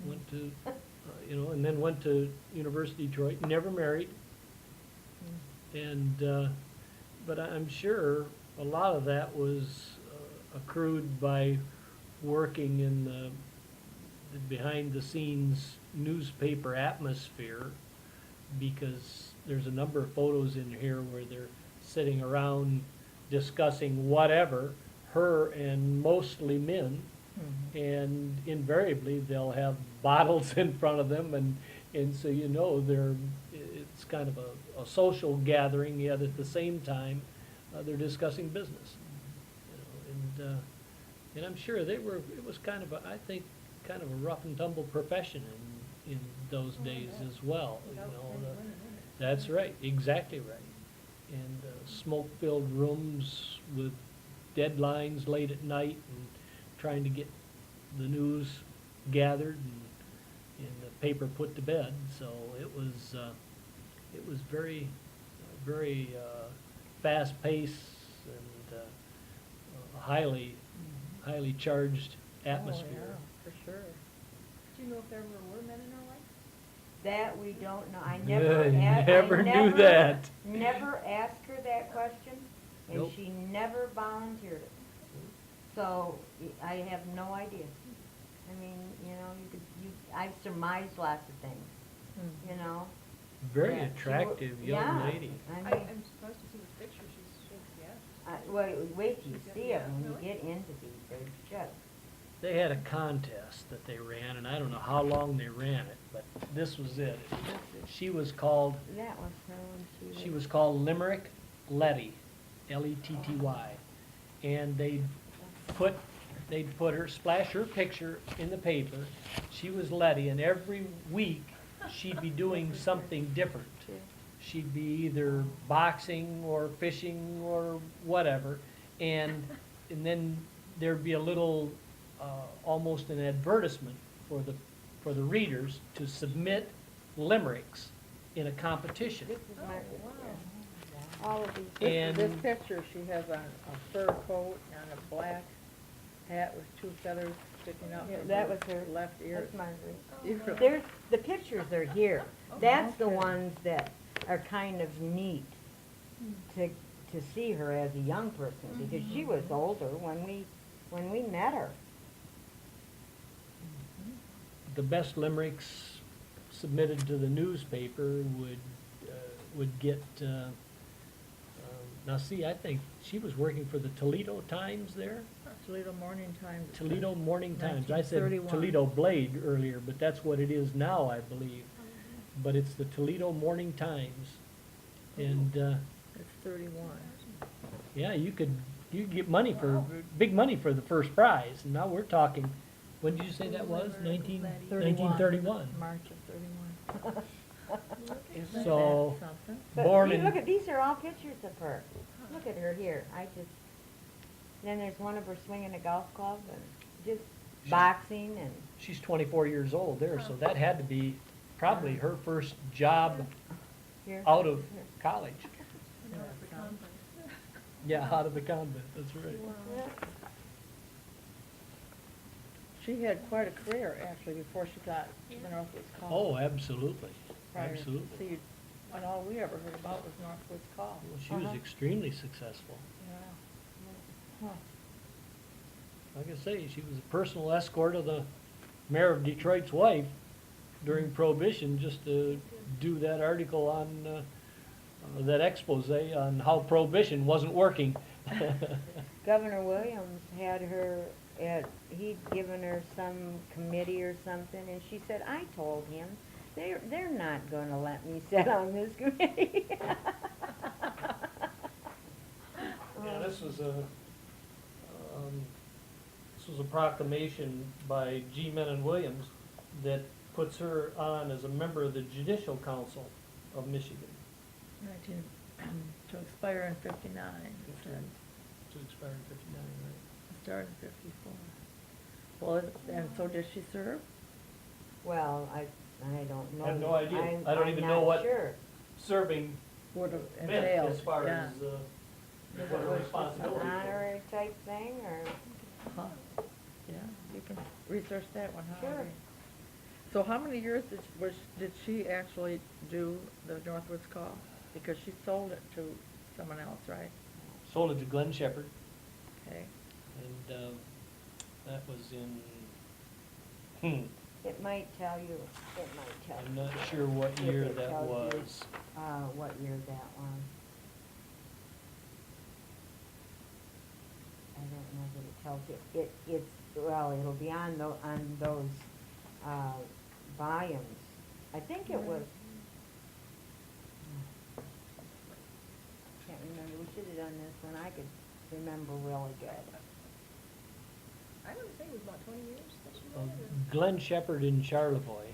Went to, and then went to University of Detroit. Never married. And but I'm sure a lot of that was accrued by working in the behind-the-scenes newspaper atmosphere, because there's a number of photos in here where they're sitting around discussing whatever, her and mostly men, and invariably they'll have bottles in front of them, and so you know it's kind of a social gathering, yet at the same time they're discussing business. You know, and I'm sure it was kind of I think kind of a rough and tumble profession in those days as well. You know, that's right, exactly right. And smoke-filled rooms with deadlines late at night and trying to get the news gathered and the paper put to bed. So it was very, very fast-paced and highly charged atmosphere. Oh, yeah, for sure. Do you know if there ever were men in her life? that we don't know. I Never knew that. Never asked her that question, and Nope. she never volunteered it. So I have no idea. I mean, you know, I've surmised lots of things, you know. Very that she attractive wa- young yeah, lady. I I'm mean, supposed to see the picture, yes. well, wait till you She's see it got- when you really? get into these. They're just, They had a contest that they ran, and I don't know how long they ran it, but this was it. She was called, that was her when she was called Limerick Letty, Letty. And they'd put her, splash her picture in the paper. She was Letty, and every week she'd be doing something different. She'd be either boxing or fishing or whatever, and then there'd be a little, almost an advertisement for the readers to submit limericks in a competition. This is my, wow. all of these. And- This picture, she has on a fur coat and a black hat with two feathers sticking out Yeah, from that her was her- left ear. That's Marguerite. Ear. There's, the pictures are here. That's the Okay. ones that are kind of neat to see her as a young person, because she was older when we met her. The best limericks submitted to the newspaper would get, now see, I think she was working for the Toledo Times there. Toledo Morning Times. Toledo Morning Times. I said 1931. Toledo Blade earlier, but that's what it is now, I believe. But it's the Toledo Morning Times. And, It's 31. yeah, you could get money big money for the first prize. And now we're talking, when did you say that was? 1931. March of 31. Isn't So, that something? But Born see, in- look at, these are all pictures of her. Look at her here. Then there's one of her swinging a golf club and just boxing and, she's 24 years old there, so that had to be probably her first job here. out of here. college. No, it's a convent. Yeah, out of the convent, that's right. Yeah. She had quite a career, actually, before she got the Northwoods Oh, Call. absolutely, Prior- absolutely. See, and all we ever heard about was Northwoods Call. Well, she was Uh-huh. extremely successful. Yeah. Huh. Like I say, she was a personal escort of the mayor of Detroit's wife. during Prohibition just to do that article on, that expose on how Prohibition wasn't working. Governor Williams had her he'd given her some committee or something, and she said, I told him, they're not gonna let me sit on this committee. Yeah, this was a proclamation by G. Menon Williams that puts her on as a member of the Judicial Council of Michigan. 19, to expire in 59, he said. To expire in 59, right? Started in 54. Well, and so did she serve? Well, I don't know. I have no idea. I'm- I don't I'm even not know what sure. serving Would have meant entailed, as far yeah. as, If what it her was just an responsibility. honorary type thing, or, Huh. Yeah, you can research that one, huh? Sure. Irene? So how many years did she actually do the Northwoods Call? Because she sold it to someone else, right? Sold it to Glenn Shepherd, Okay. and that was in, it might tell you, I'm not sure what If year it that tells you. was. What year that was. I don't know that it tells you. It's, well, it'll be on those, volumes. I think it was, can't remember, we should have done this when I could remember really good. I would say it was about 20 years that she Well, did it. Glenn Shepherd in Charlevoix,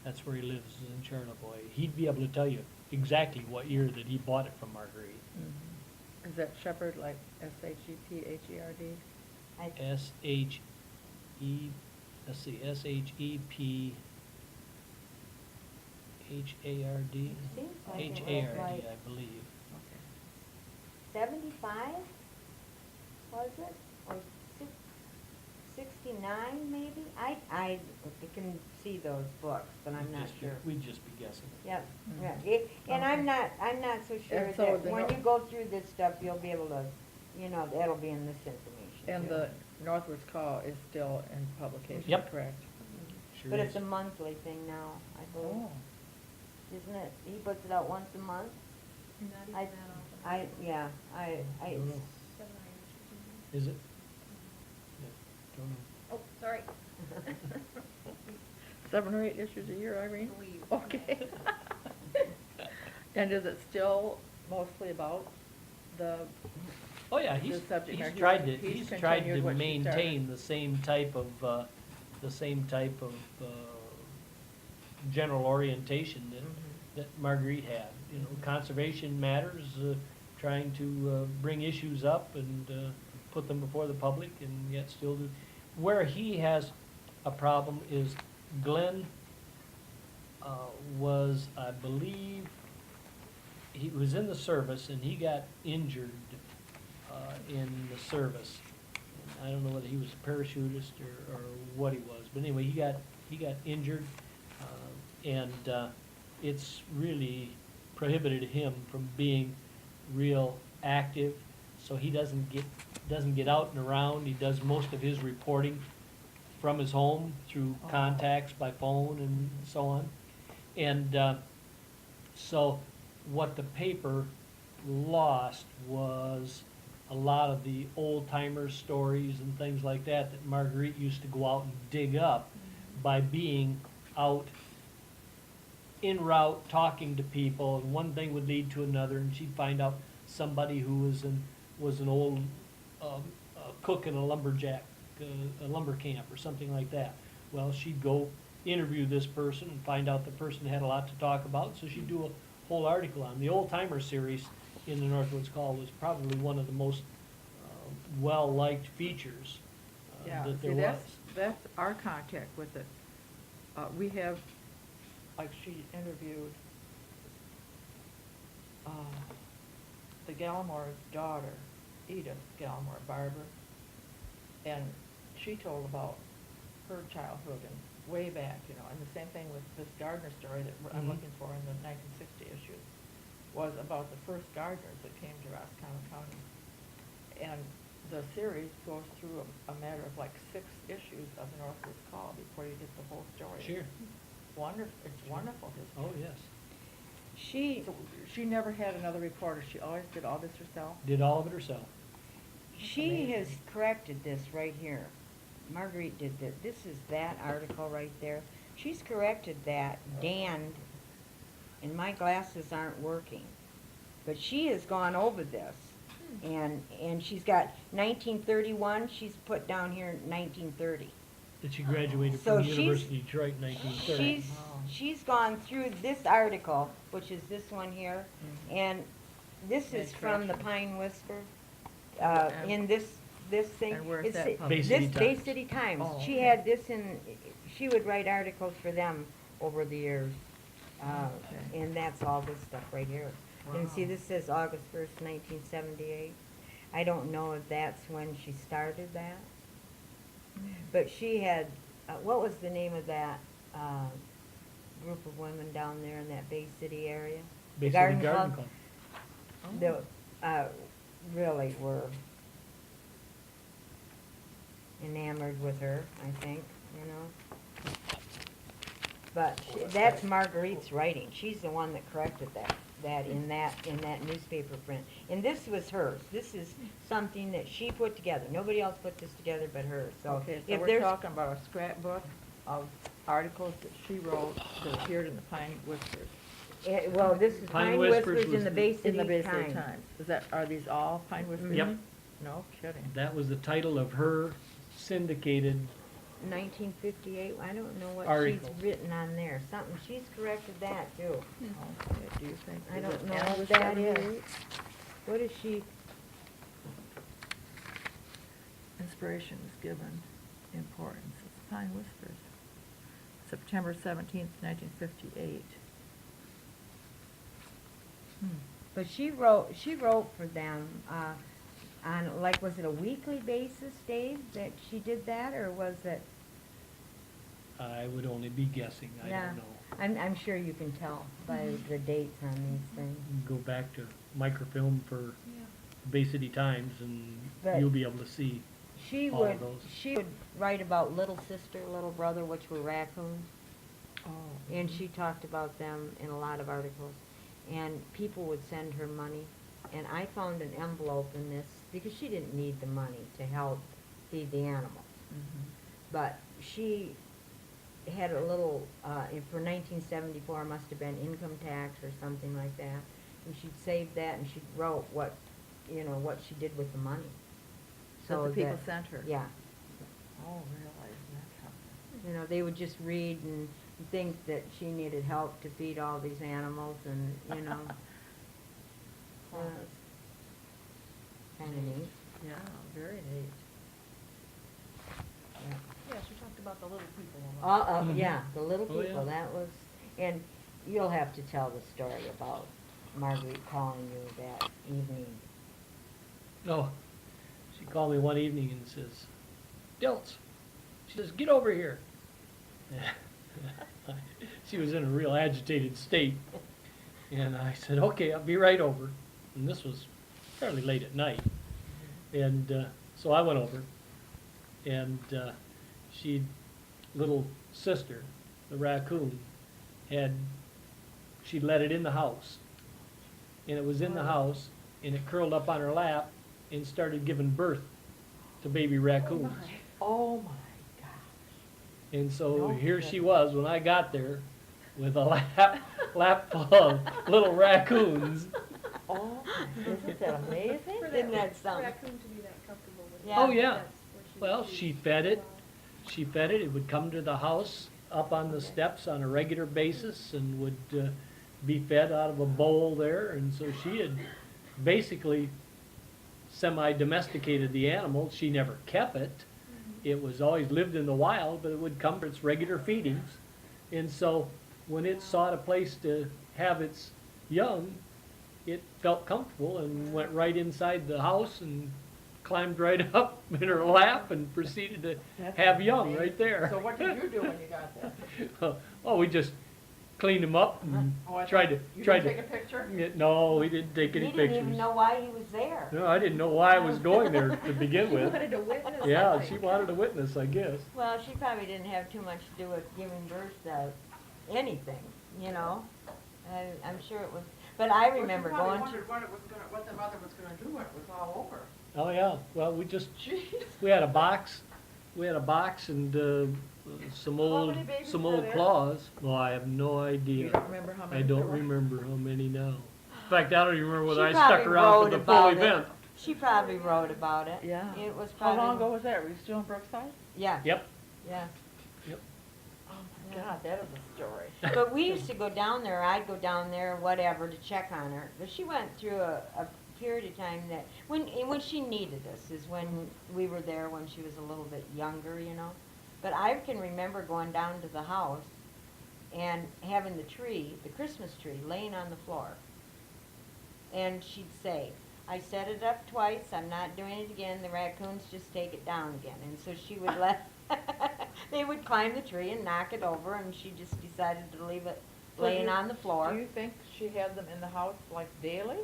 that's where he lives, is in Charlevoix. He'd be able to tell you exactly what year that he bought it from Marguerite. Mm-hmm. Is that Shepherd like S-H-E-P-H-E-R-D? I, S-H-E, let's see, S-H-E-P H-A-R-D? seems like it was H-A-R-D, like I believe. Okay. 75, was it? Or 69 maybe? I can see those books, but I'm not sure. We'd just be guessing. Yep, Mhm. yeah, and Okay. I'm not so sure And so that the when Nor- you go through this stuff, you'll be able to, that'll be in this information. And too. the Northwoods Call is still in publication, Yep. correct? Sure But is. it's a monthly thing now, I believe, Oh, isn't it? He puts it out once a month? Not even I, that often. I It's Don't know. 7 or 8 years. Is it? Yeah, don't know. Oh, sorry. 7 or 8 issues a year, Irene? Believe. Okay. And is it still mostly about the, Oh, yeah, he's, The subject he's matter. tried to, He's he's tried to continued what she maintain started. the same type of, general orientation that Marguerite had. You know, conservation matters, trying to, bring issues up and, put them before the public and yet still do. Where he has a problem is Glenn, was, I believe, he was in the service and he got injured in the service. I don't know whether he was a parachutist or what he was, but anyway, he got injured, and it's really prohibited him from being real active. So he doesn't get out and around. He does most of his reporting from his home through Oh. contacts by phone and so on. And so what the paper lost was a lot of the old timer stories and things like that that Marguerite used to go out and dig up by being out en route talking to people, and one thing would lead to another, and she'd find out somebody who was an old cook in a lumberjack, a lumber camp or something like that. Well, she'd go interview this person and find out the person had a lot to talk about, so she'd do a whole article on. The Old Timer series in the Northwoods Call was probably one of the most well-liked features yeah, that see, there was. that's our contact with it. We have, like, she interviewed the Gallimore's daughter, Edith Gallimore Barber, and she told about her childhood and way back, you know, and the same thing with this gardener story that I'm Mhm. looking for in the 1960 issue, was about the first gardeners that came to Roscommon County. And the series goes through a matter of like 6 issues of the Northwoods Call before you get the whole story. Sure. wonderful, it's wonderful history. Oh, yes. She, So she never had another reporter, she always did all this herself? Did all of it herself. she has amazing. corrected this right here. Marguerite did that. This is that article right there. She's corrected that. Dan, and my glasses aren't working, but she has gone over this. And she's got 1931, she's put down here 1930. That she graduated So from the she's- University of Detroit in 1930. She's gone through this article, which is this one here, and this is from the Pine Whisper, And- in this thing. And where's It's that the- published? Bay City This Bay Times. City Times. Oh, She okay. had this in, she would write articles for them over the years. Okay. And that's all this stuff right here. And see, Wow. this says August 1st, 1978. I don't know if that's when she started that. But she had, what was the name of that group of women down there in that Bay City area? Bay The City Garden Club. Oh. The, really were enamored with her, I think, you know. But that's Marguerite's writing. She's the one that corrected that in that newspaper print. And this was hers. This is something that she put together. Nobody else put this together but her. So Okay, so if we're there's, talking about a scrapbook of articles that she wrote that appeared in the Pine Whispers. well, this is Pine Pine Whispers Whispers was in the the- Bay City In the Bay City Times. Times. Is that, are these all Pine Whispers? Yep. No kidding. That was the title of her syndicated, 1958, I don't know what Article. she's written on there. Something, she's corrected that too. Okay, do you think? I is don't it know after what that is. 78? What is she, Inspiration is given importance. It's Pine Whispers. September 17th, 1958. but she wrote for them, on, like, was it a weekly basis, Dave, that she did that, or was it? I would only be guessing, I Yeah. don't know. I'm sure you can tell by the dates on these things. You can go back to microfilm for Yeah. Bay City Times and But- you'll be able to see. She All of would, those. she would write about little sister, little brother, which were raccoons. Oh. And she talked about them in a lot of articles. And people would send her money. And I found an envelope in this, because she didn't need the money to help feed the animals. Mhm. But she had a little, for 1974, must have been income tax or something like that. And she'd saved that and she wrote what, you know, what she did with the money. That the people sent her? Yeah. Oh, really? Isn't that something? You know, they would just read and think that she needed help to feed all these animals and, you know. Wow. Kind of neat. Yeah, very neat. Yeah. Yeah, she talked about the little people a lot. Mhm. Yeah, the little Oh, people, yeah. that was, and you'll have to tell the story about Marguerite calling you that evening. No, she called me one evening and says, Dilts, she says, get over here. She was in a real agitated state. And I said, okay, I'll be right over. And this was fairly late at night. And so I went over. And she, little sister, the raccoon, she'd let it in the house. And it was in the house, and it curled up on her lap and started giving birth to baby raccoons. Oh, my gosh. And so No here she kidding. was when I got there with a lap full of little raccoons. Oh, isn't that amazing? For Isn't that for something? raccoon to be that comfortable with it. Yeah. Oh, yeah. That's what she Well, would she do. fed it. Wow. She fed it. It would come to the house up on the Okay. steps on a regular basis and would be fed out of a bowl there. And so she had basically semi-domesticated the animal. She never kept it. It was always lived in the wild, but it would come for its regular feedings. And so when it sought a place to have its young, it felt comfortable and went right inside the house and climbed right up in her lap and proceeded to That's have young amazing. right there. So what did you do when you got there? Oh, we just cleaned him up and Oh, I tried thought- to, You tried didn't to. take a picture? No, we didn't take any He didn't pictures. even know why he was there. No, I didn't know why I was going there to begin She with. wanted to witness. Yeah, something. she wanted a witness, I guess. Well, she probably didn't have too much to do with giving birth to anything, you know? I'm sure it was, but I remember Well, she going probably to, wondered what the mother was gonna do when it was all over. Oh, yeah, well, Jeez. we had a box and, some How old, many babies some were old there? claws. Well, I have no You idea. don't remember how many I there don't were? remember how many now. In fact, I don't even remember whether I She stuck probably around for wrote the full about it. event. She probably wrote about it. Yeah. It was How probably. long ago was that? Were you still in Brookside? Yeah, Yep, yeah. yep. Oh my God, that is a story. But we used to go down there, I'd go down there, whatever, to check on her. But she went through a period of time that, when she needed us, is when we were there, when she was a little bit younger, you know. But I can remember going down to the house and having the tree, the Christmas tree, laying on the floor. And she'd say, I set it up twice, I'm not doing it again, the raccoons just take it down again. And so she would let, they would climb the tree and knock it over, and she just decided to leave it So laying you- on the floor. Do you think she had them in the house like daily?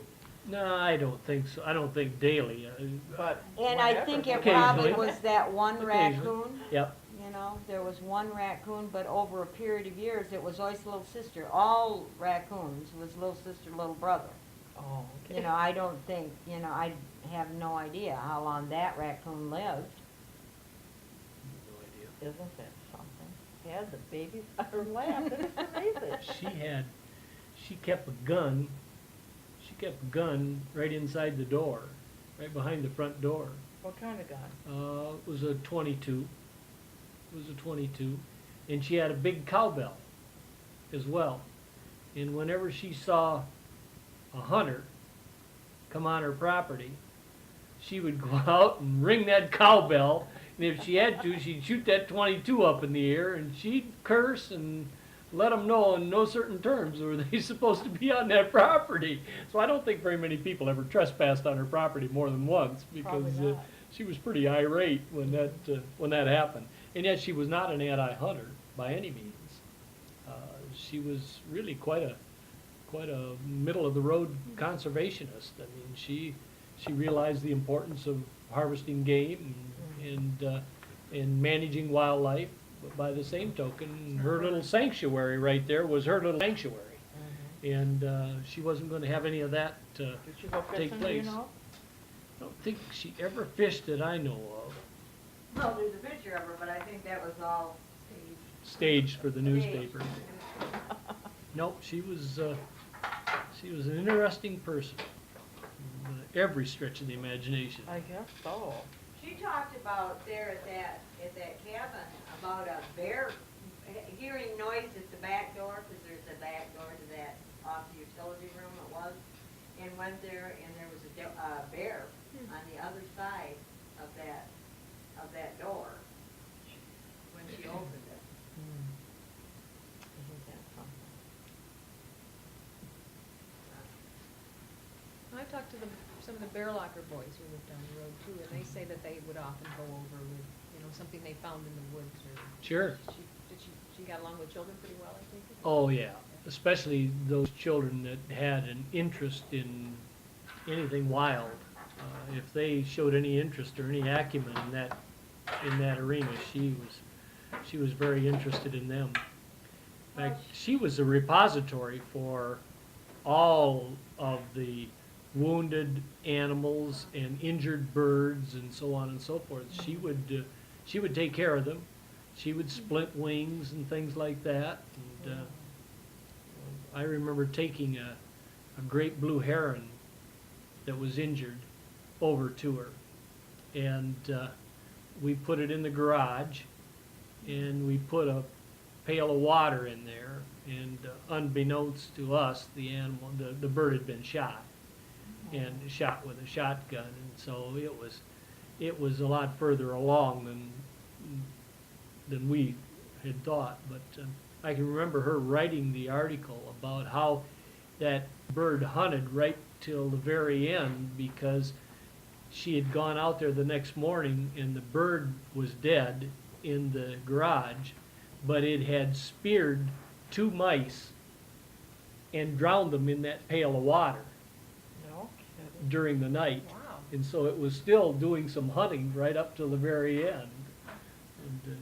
No, I don't think so. I don't think daily. But And I whenever, think it but probably Occasionally. was that one Occasionally. raccoon, Yep, you know, there was one raccoon, but over a period of years, it was always little sister. All raccoons was little sister, little brother. Oh, okay. You know, I don't think, you know, I have no idea how long that raccoon lived. no idea. Isn't that something? Had the babies on her lap, it's amazing. She kept a gun right inside the door, right behind the front door. What kind of gun? It was a 22. And she had a big cowbell as well. And whenever she saw a hunter come on her property, she would go out and ring that cowbell, and if she had to, she'd shoot that 22 up in the air, and she'd curse and let them know in no certain terms were they supposed to be on that property. So I don't think very many people ever trespassed on her property more than once, because Probably not. she was pretty irate when that happened. And yet she was not an anti-hunter by any means. She was really quite a middle of the road conservationist. I mean, she realized the importance of harvesting game and managing wildlife. But by the same token, her little sanctuary right there was her little sanctuary. And she wasn't going to have any of that Did she go take fishing, do you place. know? I don't think she ever fished that I know of. Well, there's a picture of her, but I think that was all Staged for the newspaper. Nope, she was an interesting person. Every stretch of the imagination. I guess so. She talked about there at that cabin about a bear, hearing noise at the back door, because there's a back door to that, off the utility room it was, and went there, and there was a bear on the other side of that door when she opened it. Isn't that something? I talked to some of the Bear Locker boys who live down the road too, and they say that they would often go over with, something they found in the woods or. Sure. She got along with children pretty well, I think? Oh, yeah, especially those children that had an interest in anything wild. If they showed any interest or any acumen in that arena, she was very interested in them. In fact, she was a repository for all of the wounded animals and injured birds and so on and so forth. She would take care of them. She would splint wings and things like that. And I remember taking a great blue heron that was injured over to her, and we put it in the garage, and we put a pail of water in there, and unbeknownst to us, the bird had been shot, and shot with a shotgun, and so it was a lot further along than we had thought. But I can remember her writing the article about how that bird hunted right till the very end, because she had gone out there the next morning and the bird was dead in the garage, but it had speared 2 mice and drowned them in that pail of water No kidding. during the night. Wow. And so it was still doing some hunting right up till the very end. And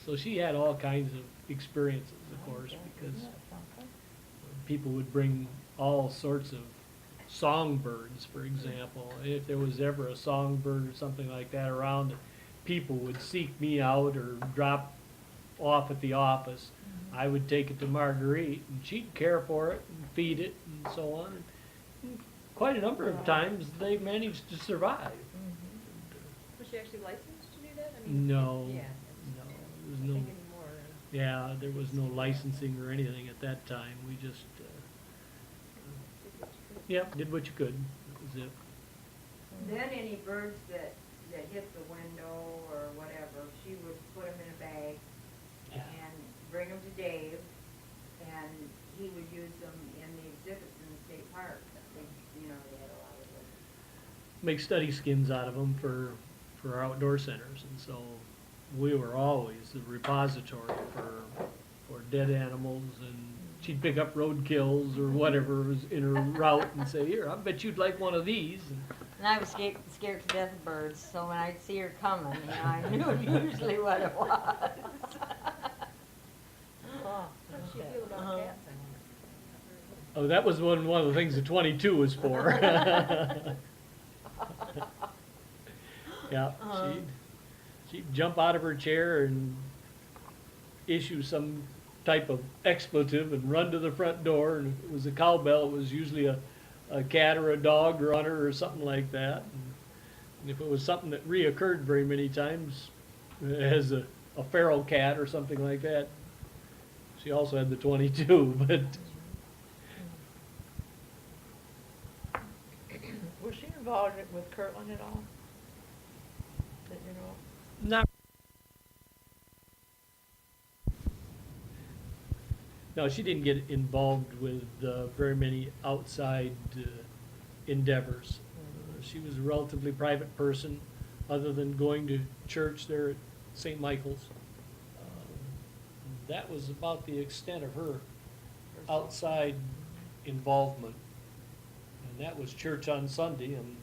so she had all kinds of experiences, of course, Yeah, because yeah, sounds good. people would bring all sorts of songbirds, for example. If there was ever a songbird or something like that around, people would seek me out or drop off at the office. I would take it to Marguerite, and she'd care for it and feed it and so on. And quite a number of times, they managed to survive. Was she actually licensed to do that? I mean, No, yeah, no, there I was think no, anymore. yeah, there was no licensing or anything at that time. We just, yep, did what you could. That was it. Then any birds that hit the window or whatever, she would put them in a bag Yeah. and bring them to Dave, and he would use them in the exhibits in the state park. They had a lot of them. Make study skins out of them for our outdoor centers, and so we were always the repository for dead animals, and she'd pick up roadkills or whatever was in her route and say, "Here, I bet you'd like one of these." And I was scared to death of birds, so when I'd see her coming, I knew usually what it was. Oh, How does she feel about Uh-huh. cats? Oh, that was one of the things the 22 was for. Yeah, she'd jump out of her chair and issue some type of expletive and run to the front door, and if it was a cowbell, it was usually a cat or a dog or hunter or something like that. And if it was something that reoccurred very many times, as a feral cat or something like that, she also had the 22, but Was she involved with Kirtland at all? That you know? not. No, she didn't get involved with very many outside endeavors. She was a relatively private person, other than going to church there at St. Michael's. That was about the extent of her outside involvement. And that was church on Sunday, and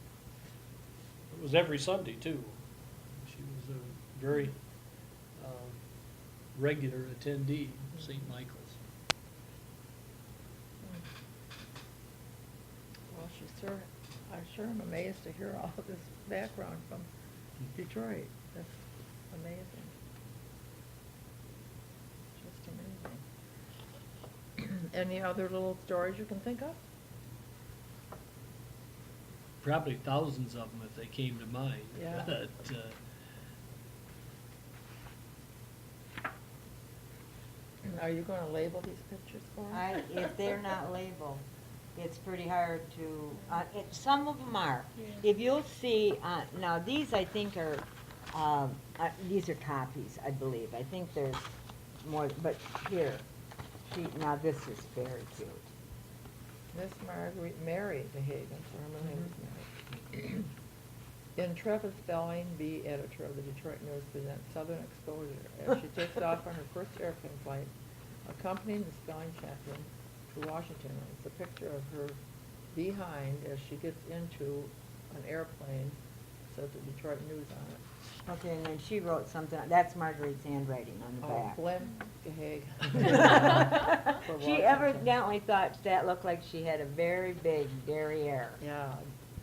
it was every Sunday, too. She was a very regular attendee of St. Michael's. Well, I sure am amazed to hear all of this background from Detroit. That's amazing. Just amazing. Any other little stories you can think of? Probably thousands of them if they came to mind. Yeah. But, Are you gonna label these pictures for us? If they're not labeled, it's pretty hard to, some of them are. Yeah. If you'll see, now these I think are, these are copies, I believe. I think there's more, but here, now this is very cute. Miss Marguerite Mary Gahagan, so her name is Mary. Intrepid spelling bee editor of the Detroit News presents Southern Exposure as she takes off on her first airplane flight, accompanying the spelling champion to Washington. It's a picture of her behind as she gets into an airplane, says the Detroit News on it. Okay, and then she wrote something, that's Marguerite's handwriting on the Oh, back. Glenn Gahagan. For She Washington. evidently thought that looked like she had a very big derriere. Yeah,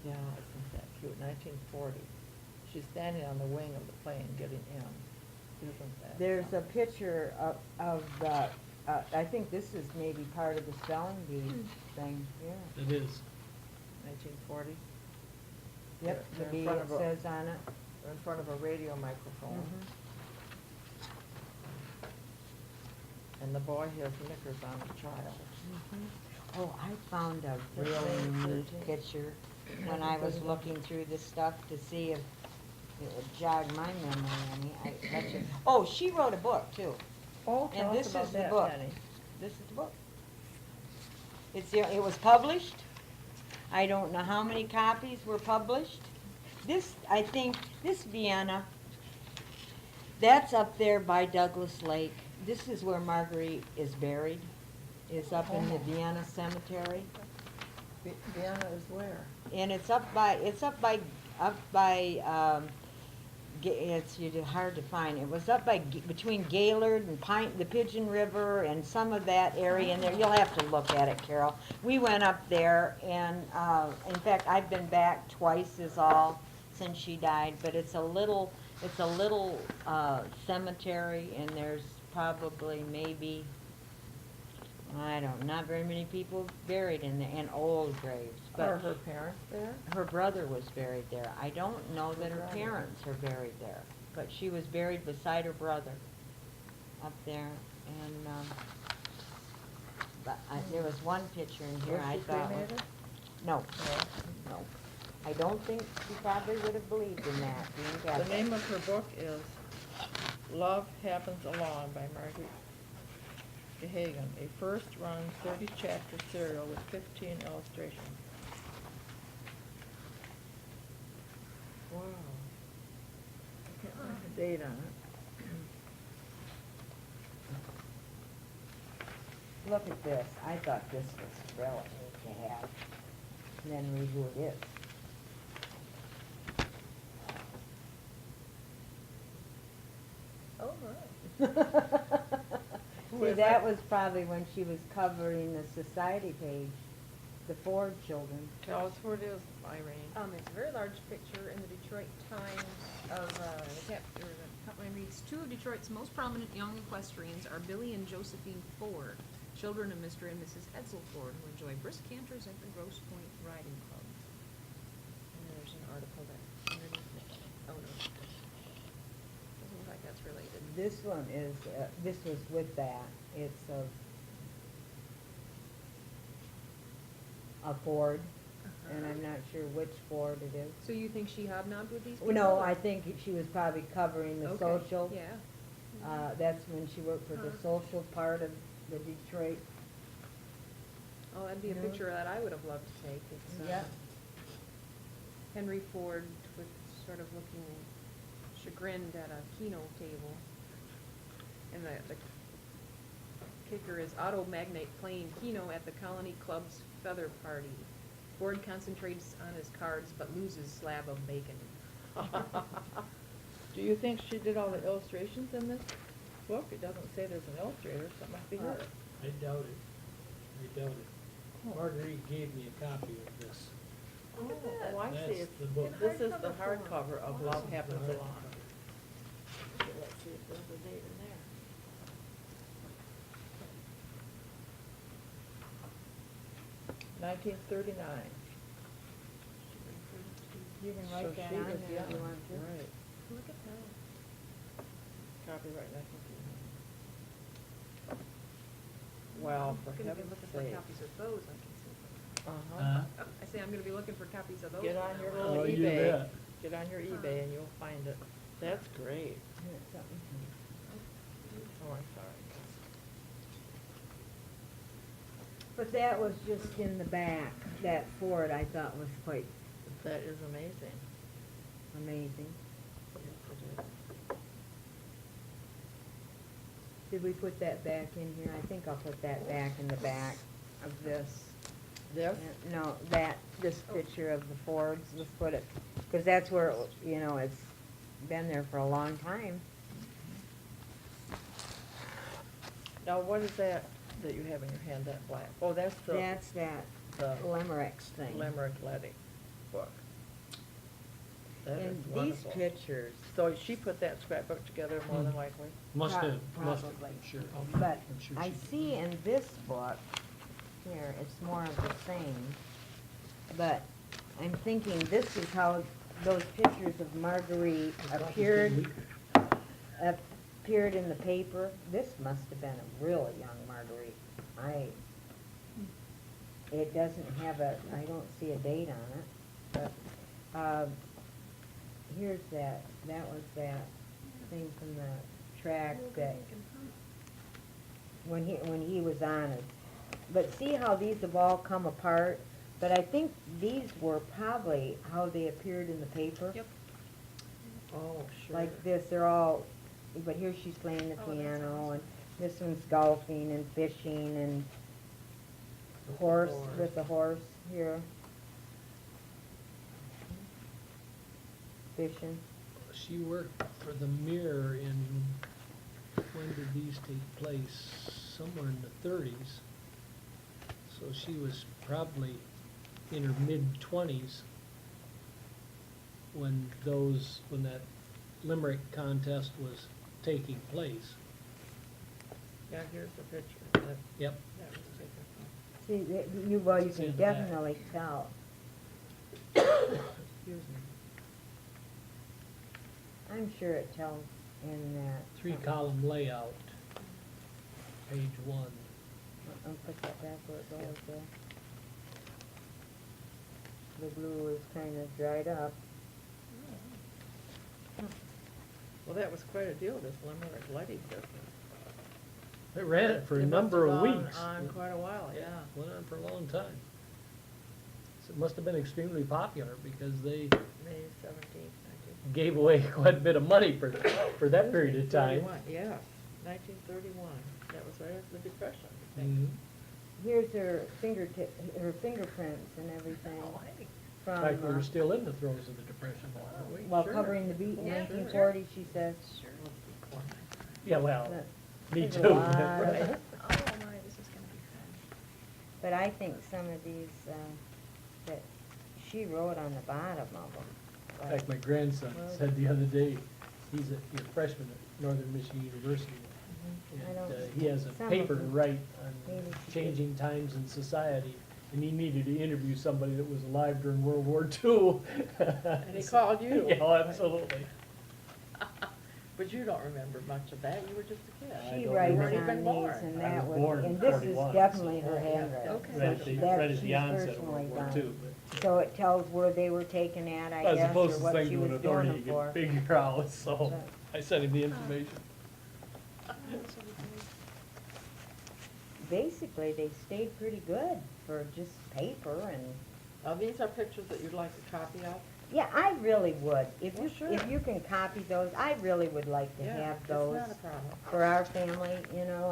isn't that cute, 1940. She's standing on the wing of the plane getting in. Isn't that There's a something? picture of the, I think this is maybe part of the spelling bee thing, yeah. it is. 1940? Yep, the They're in bee, front it of a- says on it. They're in front of a radio microphone, Mhm. and the boy has knickers on the child. Oh, I found a That's really very neat pretty. picture when I was looking through this stuff to see if it would jog my memory any. Oh, she wrote a book too. Oh, And tell this us about is the that, book. Penny. This is the book. It was published. I don't know how many copies were published. This, I think, this Vienna, that's up there by Douglas Lake. This is where Marguerite is buried, is up in the Oh. Vienna Cemetery. Vienna is where? And it's up by it's hard to find. It was up by, between Gaylord and the Pigeon River and some of that area in there. You'll have to look at it, Carol. We went up there and, in fact, I've been back twice is all since she died, but it's a little, cemetery, and there's probably maybe, I don't, not very many people buried in there, and old graves. Are But her parents there? her brother was buried there. I don't know that her brother. parents are buried there, but she was buried beside her brother up there. And, there was one picture in here Was I she thought was, cremated? no, no. I don't think she probably would have believed in that, being The Catholic. name of her book is Love Happens Along by Marguerite Gahagan, a first-run 30-chapter serial with 15 illustrations. Wow. I can't find the date on it. Look at this. I thought this was really neat to have. And then read who it is. Oh, right. Who See, is that it? was probably when she was covering the society page, the Ford children. Tell us who it is, Irene. It's a very large picture in the Detroit Times of, the company reads, two of Detroit's most prominent young equestrians are Billy and Josephine Ford, children of Mr. and Mrs. Edsel Ford, who enjoy brisk canters at the Grosse Point Riding Club. And there's an article that underneath it. Oh, no. Doesn't look like that's related. This one is, this was with that. It's a Ford, and I'm not sure which Ford it is. So you think she hobnobbed with these people? Well, no, I think she was probably covering the Okay, social. Yeah. That's when she worked for the Huh. social part of the Detroit. Oh, that'd be a Yeah. picture that I would have loved to take. It's, Yeah. Henry Ford with sort of looking chagrined at a Keno table. And the kicker is auto magnate playing Keno at the Colony Club's feather party. Ford concentrates on his cards but loses slab of bacon. Do you think she did all the illustrations in this book? It doesn't say there's an illustrator, so it must be her. I doubt it. I doubt it. Oh. Marguerite gave me a copy of this. Oh, Look at that. oh, I see. That's It's- the book. This is the Hardcover form. hardcover of This Love is the Happens hardcover. Along. Okay, let's see if there's a date in there. Nineteen 39. You can So write that she on was there if young, you want to. right. Look at that. Copyright 1939. Well, for I'm gonna be heaven's looking for sake. copies of those, I can see. Uh-huh. I say I'm gonna be looking for copies of those. Get on from your now little Oh, you eBay. bet. Get on your eBay and you'll find it. That's great. Here, something. Oh, I'm sorry. But that was just in the back. That Ford I thought was quite That is amazing. amazing. Yes, it is. Did we put that back in here? I think I'll put that back in the back of this. This? No, this picture of the Fords, let's put it, because that's where, you know, it's been there for a long time. Now, what is that you have in your hand, that black? Oh, that's That's that the Limericks thing. Limerick Letty book. That is And these wonderful. pictures, So she put that scrapbook together more than likely? Must have, must have, Probably. I'm sure. but I'm sure I she- see in this book, here, it's more of the same, but I'm thinking this is how those pictures of Marguerite appeared in the paper. This must have been a really young Marguerite. It doesn't have I don't see a date on it, but, here's that was that thing from the track that, when he was honored. But see how these have all come apart? But I think these were probably how they appeared in the paper. Yep. Oh, sure. Like this, they're all, but here she's playing the Oh, that's piano, awesome. and this one's golfing and fishing and With the horse, horse. with the horse here. Fishing. She worked for the Mirror when did these take place? Somewhere in the 30s. So she was probably in her mid-20s when that limerick contest was taking place. Yeah, here's the picture. That- Yep. that was taken See, you It's can in the back. definitely tell. from- Excuse me. I'm sure it tells in that. 3-column layout, page 1. I'll put that back where it goes there. The blue is kind of dried up. Well, that was quite a deal, this limerick lighting business. They ran it for a It must number have of gone weeks. on quite a while, yeah. Went on for a long time. So it must have been extremely popular because they May 17th, 19. gave away quite a bit of money for that period of time. 31, yes, 1931. That was right after the Depression, I think. Mhm. Here's her her fingerprints and everything In from, fact, we were still in the throes of the Depression, weren't we? while Sure. covering the beat in Yeah, 1940, she says. Sure. Yeah, well, But me there's a too. lot of- Right. Oh my, this is gonna be fun. But I think some of these, that she wrote on the bottom of them. In fact, my grandson said the other day, he's a freshman at Northern Michigan University. I And don't- he has a some of paper to them- write maybe on she changing times in society, and he needed to interview somebody that was alive during World War II. And he called you. Yeah, absolutely. But you don't remember much of that, you were just a kid. I She don't writes remember. on Even born. these, and I that was was, born in and this is 41, definitely so- her Yeah, handwriting. okay. So Right at she- the, that right at she's the onset of personally World War done. II, but So it tells where they were taken at, I as guess, or opposed to what thing she to was an doing authority them you for. can figure out, so But- I sent him the information. Basically, they stayed pretty good for just paper and, Now, these are pictures that you'd like a copy of? yeah, I really would. If Well, you, sure. if you can copy those, I really would like to Yeah, have those it's not a problem. for our family, you know,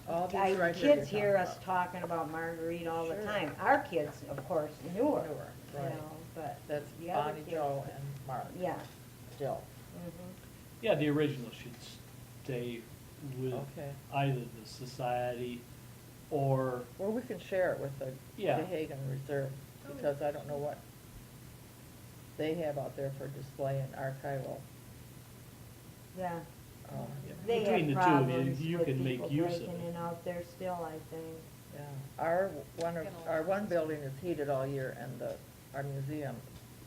All these right here. kids you're hear talking us about. talking about Marguerite all the Sure. time. Our kids, of course, knew her, Newer, you right. know, but That's the other Bonnie, kids- Joe, and Mark, Yeah. still. Mhm. Yeah, the original should stay with Okay. either the society or, Well, we can share it with the Yeah. Gahagan Reserve, because I don't know what they have out there for display and archival. Yeah. um, They between the have two of problems you, you with can make people use of breaking it. in out there still, I think. Yeah, our one building is heated all year, and our museum,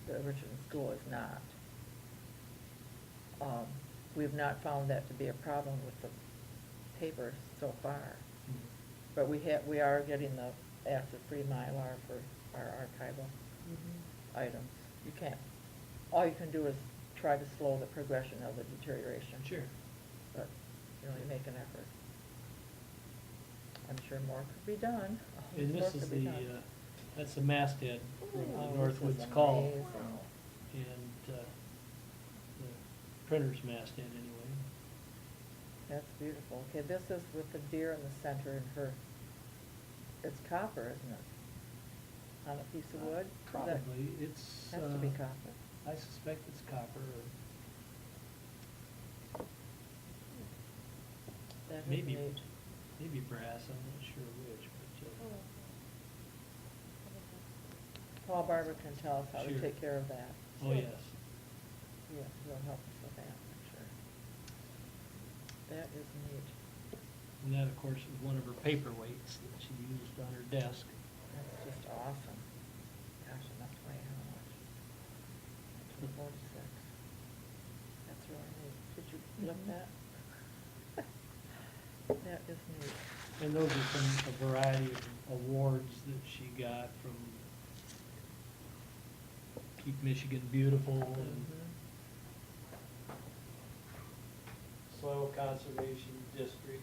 the Richardson School, is not. We've not found that to be a problem with the paper so far, but we are getting the acid-free Mylar for our archival items. You can't, all you can do is try to slow the progression of the deterioration. Sure. But, you know, you make an effort. I'm sure more could be done. And More this is could be the, done. that's the masthead from Oh, the this is Northwoods Call. amazing. And, the printer's masthead anyway. That's beautiful. Okay, this is with the deer in the center and her, it's copper, isn't it? On a piece of wood? Is that- Probably, it's, Has to be copper. I suspect it's copper, or That is maybe, neat. maybe brass, I'm not sure which, but, Paul Barber can tell us how to Sure. take care of that. oh, yes. Yeah, he'll help us with that, I'm sure. That is neat. And that, of course, is one of her paperweights that she used on her desk. That's just awesome. Gosh, it must weigh how much? 46. That's really neat. Did you look that? That is neat. And those are from a variety of awards that she got from Keep Michigan Beautiful and Soil Conservation District,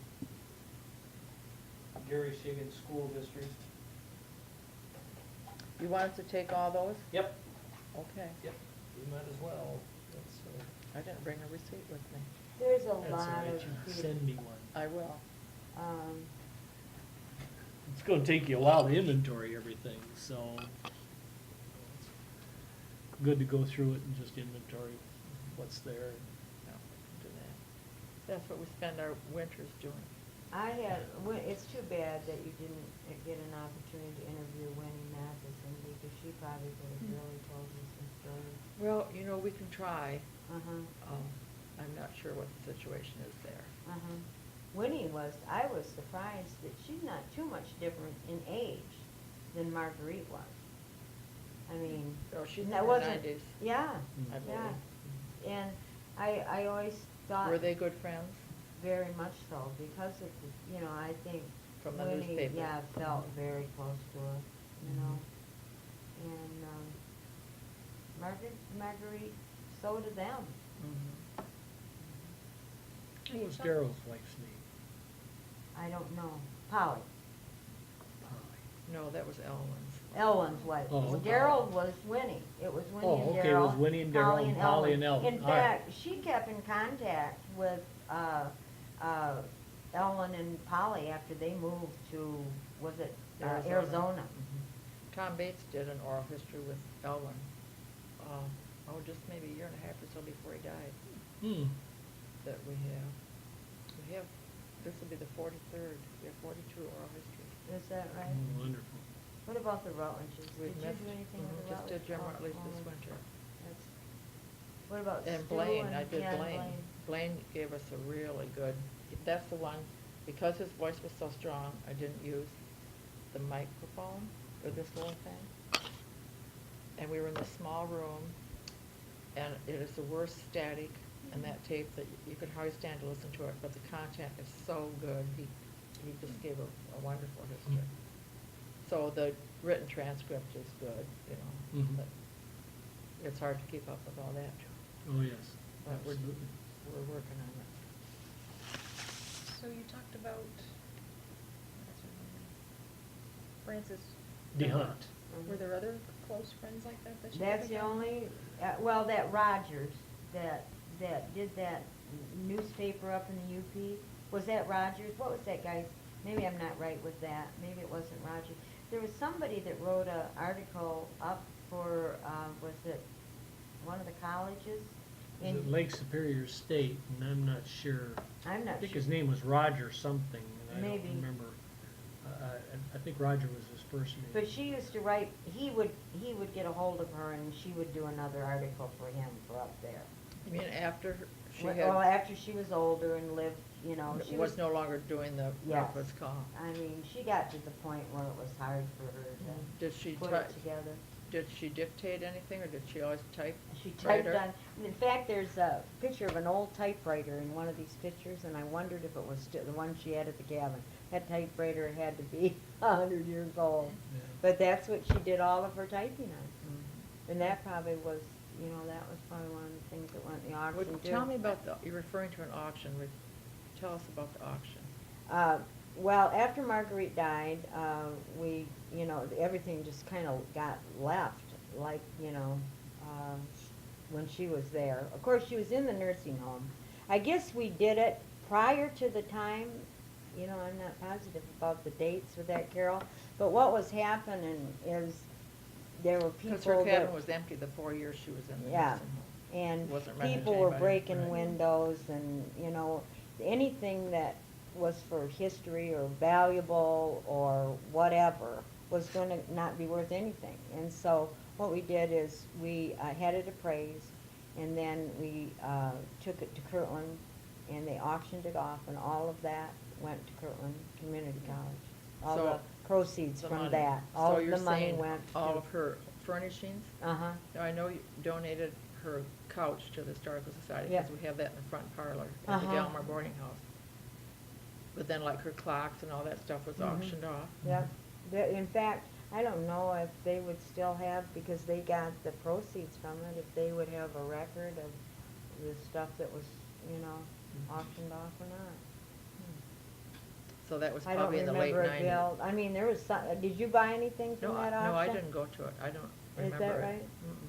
Gary Shigan School District. You want us to take all those? Yep. Okay. Yep, you might as well. That's, I didn't bring a receipt with me. There's a that's all lot right, of, you can send me one. I will. It's gonna take you a while to inventory everything, so good to go through it and just inventory what's there. No, do that. That's what we spend our winters doing. It's too bad that you didn't get an opportunity to interview Winnie Matheson, because she probably could have really told you some stories. Well, you know, we can try. Uh-huh. I'm not sure what the situation is there. Uh-huh. Winnie I was surprised that she's not too much different in age than Marguerite was. I mean, Oh, she's in that her wasn't, 90s, yeah, I yeah. believe. And I always thought. Were they good friends? Very much so, because of the, I think From the Winnie, newspaper. yeah, felt very close to her, and, Marguerite, so did them. Mhm. What was Daryl's wife's name? I don't know. Polly. Polly. No, that was Elwyn's. Elwyn's wife. Oh, Well, okay. Daryl was Winnie. It was Winnie Oh, and Daryl. okay, it was Winnie and Daryl and Polly and Elwyn. In All right. fact, she kept in contact with Elwyn and Polly after they moved to, was it Arizona? Tom Bates did an oral history with Elwyn, just maybe a year and a half or so before he died, that we have. This will be the 43rd, we have 42 oral histories. Is that right? Oh, wonderful. What about the Rutledges? Did We've you missed- do anything with the Just Rutledge? did Jim Oh, Rutledge this oh, winter. that's- What about Stu And Blaine, I did yeah, Blaine. Blaine gave us a really good, that's the one, because his voice was so strong, I didn't use the microphone or this little thing. And we were in this small room, and it is the worst static in that tape that you could hardly stand to listen to it, but the content is so good. He just gave a wonderful history. So the written transcript is good, but it's hard to keep up with all that. Oh, yes, But absolutely. we're working on it. So you talked about, what's her name? Frances. DeHunt. Were there other close friends like that you That's could the think of? only, that Rogers, that did that newspaper up in the UP, was that Rogers? What was that guy's, maybe I'm not right with that, maybe it wasn't Rogers. There was somebody that wrote an article up for, was it one of the colleges? Is it Lake Superior State, and I'm not sure. I'm not I think sure. his name was Roger something, and I Maybe. don't remember. I think Roger was his first name. But she used to write, he would get a hold of her and she would do another article for him for up there. You mean after she Well, had, after she was older and lived, she was no longer doing the Yes. workman's comp? I mean, she got to the point where it was hard for her Did she to put type, it together. did she dictate anything, or did she always type? She typed writer? on, in fact, there's a picture of an old typewriter in one of these pictures, and I wondered if it was still the one she had at the cabin. That typewriter had to be 100 years old. Yeah. But that's what she did all of her typing on. Mhm. And that probably was, that was probably one of the things that went in the auction Well, too. tell me about you're referring to an auction, tell us about the auction. Well, after Marguerite died, we, everything just kind of got left, like, when she was there. Of course, she was in the nursing home. I guess we did it prior to the time, I'm not positive about the dates with that, Carol, but what was happening is there were people Because her that. cabin was empty the 4 years she was in the Yeah. nursing home. And Wasn't rented to people were anybody. breaking Right. windows and, anything that was for history or valuable or whatever was going to not be worth anything. And so what we did is we had it appraised, and then we took it to Kirtland, and they auctioned it off, and all of that went to Kirtland Community College. All So, the proceeds the from money. that, So all of you're the money saying went all to. of her furnishings? Uh-huh. Now, I know you donated her couch to the Historical Society, Yeah. because we have that in the front parlor at the Uh-huh. Galmar boarding house. But then like her clocks and all that stuff was Mhm. auctioned off? Yep. In fact, I don't know if they would still have, because they got the proceeds from it, if they would have a record of the stuff that was, auctioned off or not. So that was I don't probably in the late remember it, 90s. Bill. I mean, there was some, did you buy anything from No, that no, I auction? didn't go to it. I don't Is remember that it. right? Mm-mm.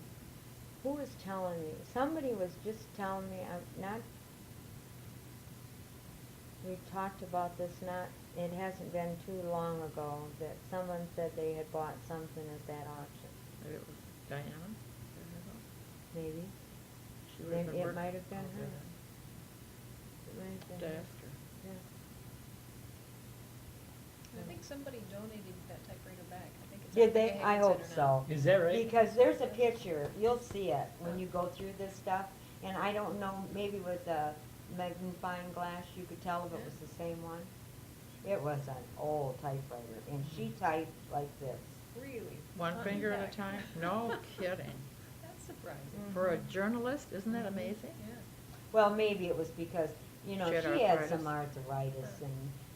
Who was telling me? Somebody was just telling me, we talked about this it hasn't been too long ago, that someone said they had bought something at that auction. Maybe it was Diana? maybe. She would have been It working. might have been her. Okay. It might have been To her. ask her. Yeah. I think somebody donated that typewriter back. I think it's. Did at the they? Gahagan I hope Center now. so. Is that right? Because there's a picture, you'll see it when you go through this stuff, and I don't know, maybe with a magnifying glass, you could tell if it was the same one. It was an old typewriter, and she typed like this. Really? One Front and finger at a back. time? No kidding. That's surprising. For a journalist, isn't that amazing? Yeah. Well, maybe it was because, you know, She had she had arthritis. some arthritis, and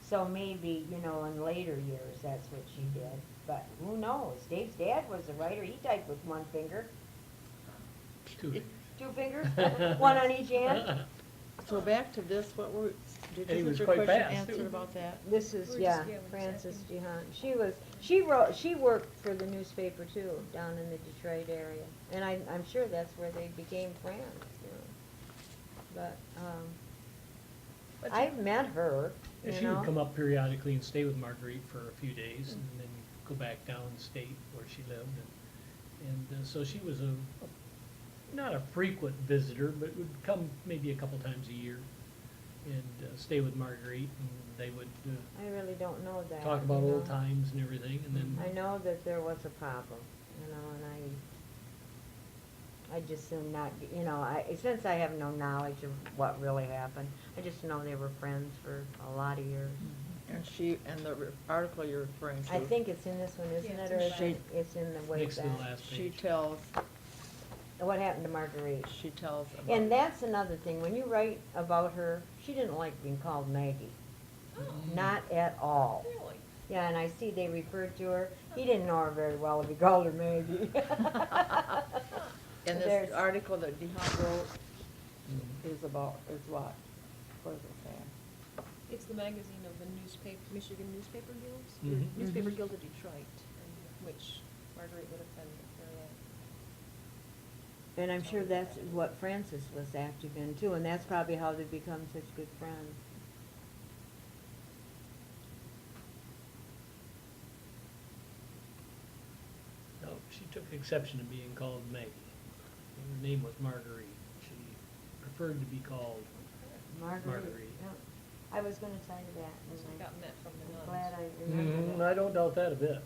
so maybe, you know, in later years, that's what she did. But who knows? Dave's dad was a writer, he typed with one finger. 2 fingers. 2 fingers, one on each hand. So back to this, what were, did And he you was get your quite question fast, too. answered about that? This is, We're yeah, just- yeah, we're just Frances asking. Jehan. She worked for the newspaper too, down in the Detroit area. And I'm sure that's where they became friends, you know. But, But I've met her, And you she would know. come up periodically and stay with Marguerite for a few days and then go back downstate where she lived. And so she was not a frequent visitor, but would come maybe a couple times a year and stay with Marguerite, and they would I really don't know that. talk about you old know. times and everything, and then. I know that there was a problem, you know, and I just assume not, you know, since I have no knowledge of what really happened, I just know they were friends for a lot of years. And and the article you're referring to. I think it's in this one, isn't Yeah, it, it's or in is the it, back. it's in the way Next to the back? last She page. tells, What happened to Marguerite? she tells about. And that's another thing, when you write about her, she didn't like being called Maggie, Oh, not at all. really? Yeah, and I see they referred to her, he didn't know her very well if he called her Maggie. And There's- this article that Dehan wrote Mhm. is about, is what? What is it saying? It's the magazine of the Michigan Newspaper Guilds, or Mhm. Newspaper Mhm. Guild of Detroit, which Marguerite would have been there at. And I'm sure that's what Frances was active in too, and that's probably how they become such good friends. No, she took exception to being called Maggie. Her name was Marguerite. She preferred to be called Marguerite. Yeah. I was gonna tell you that, So I and got that from the I'm nuns. glad I remembered Mhm, it. I don't doubt that a bit.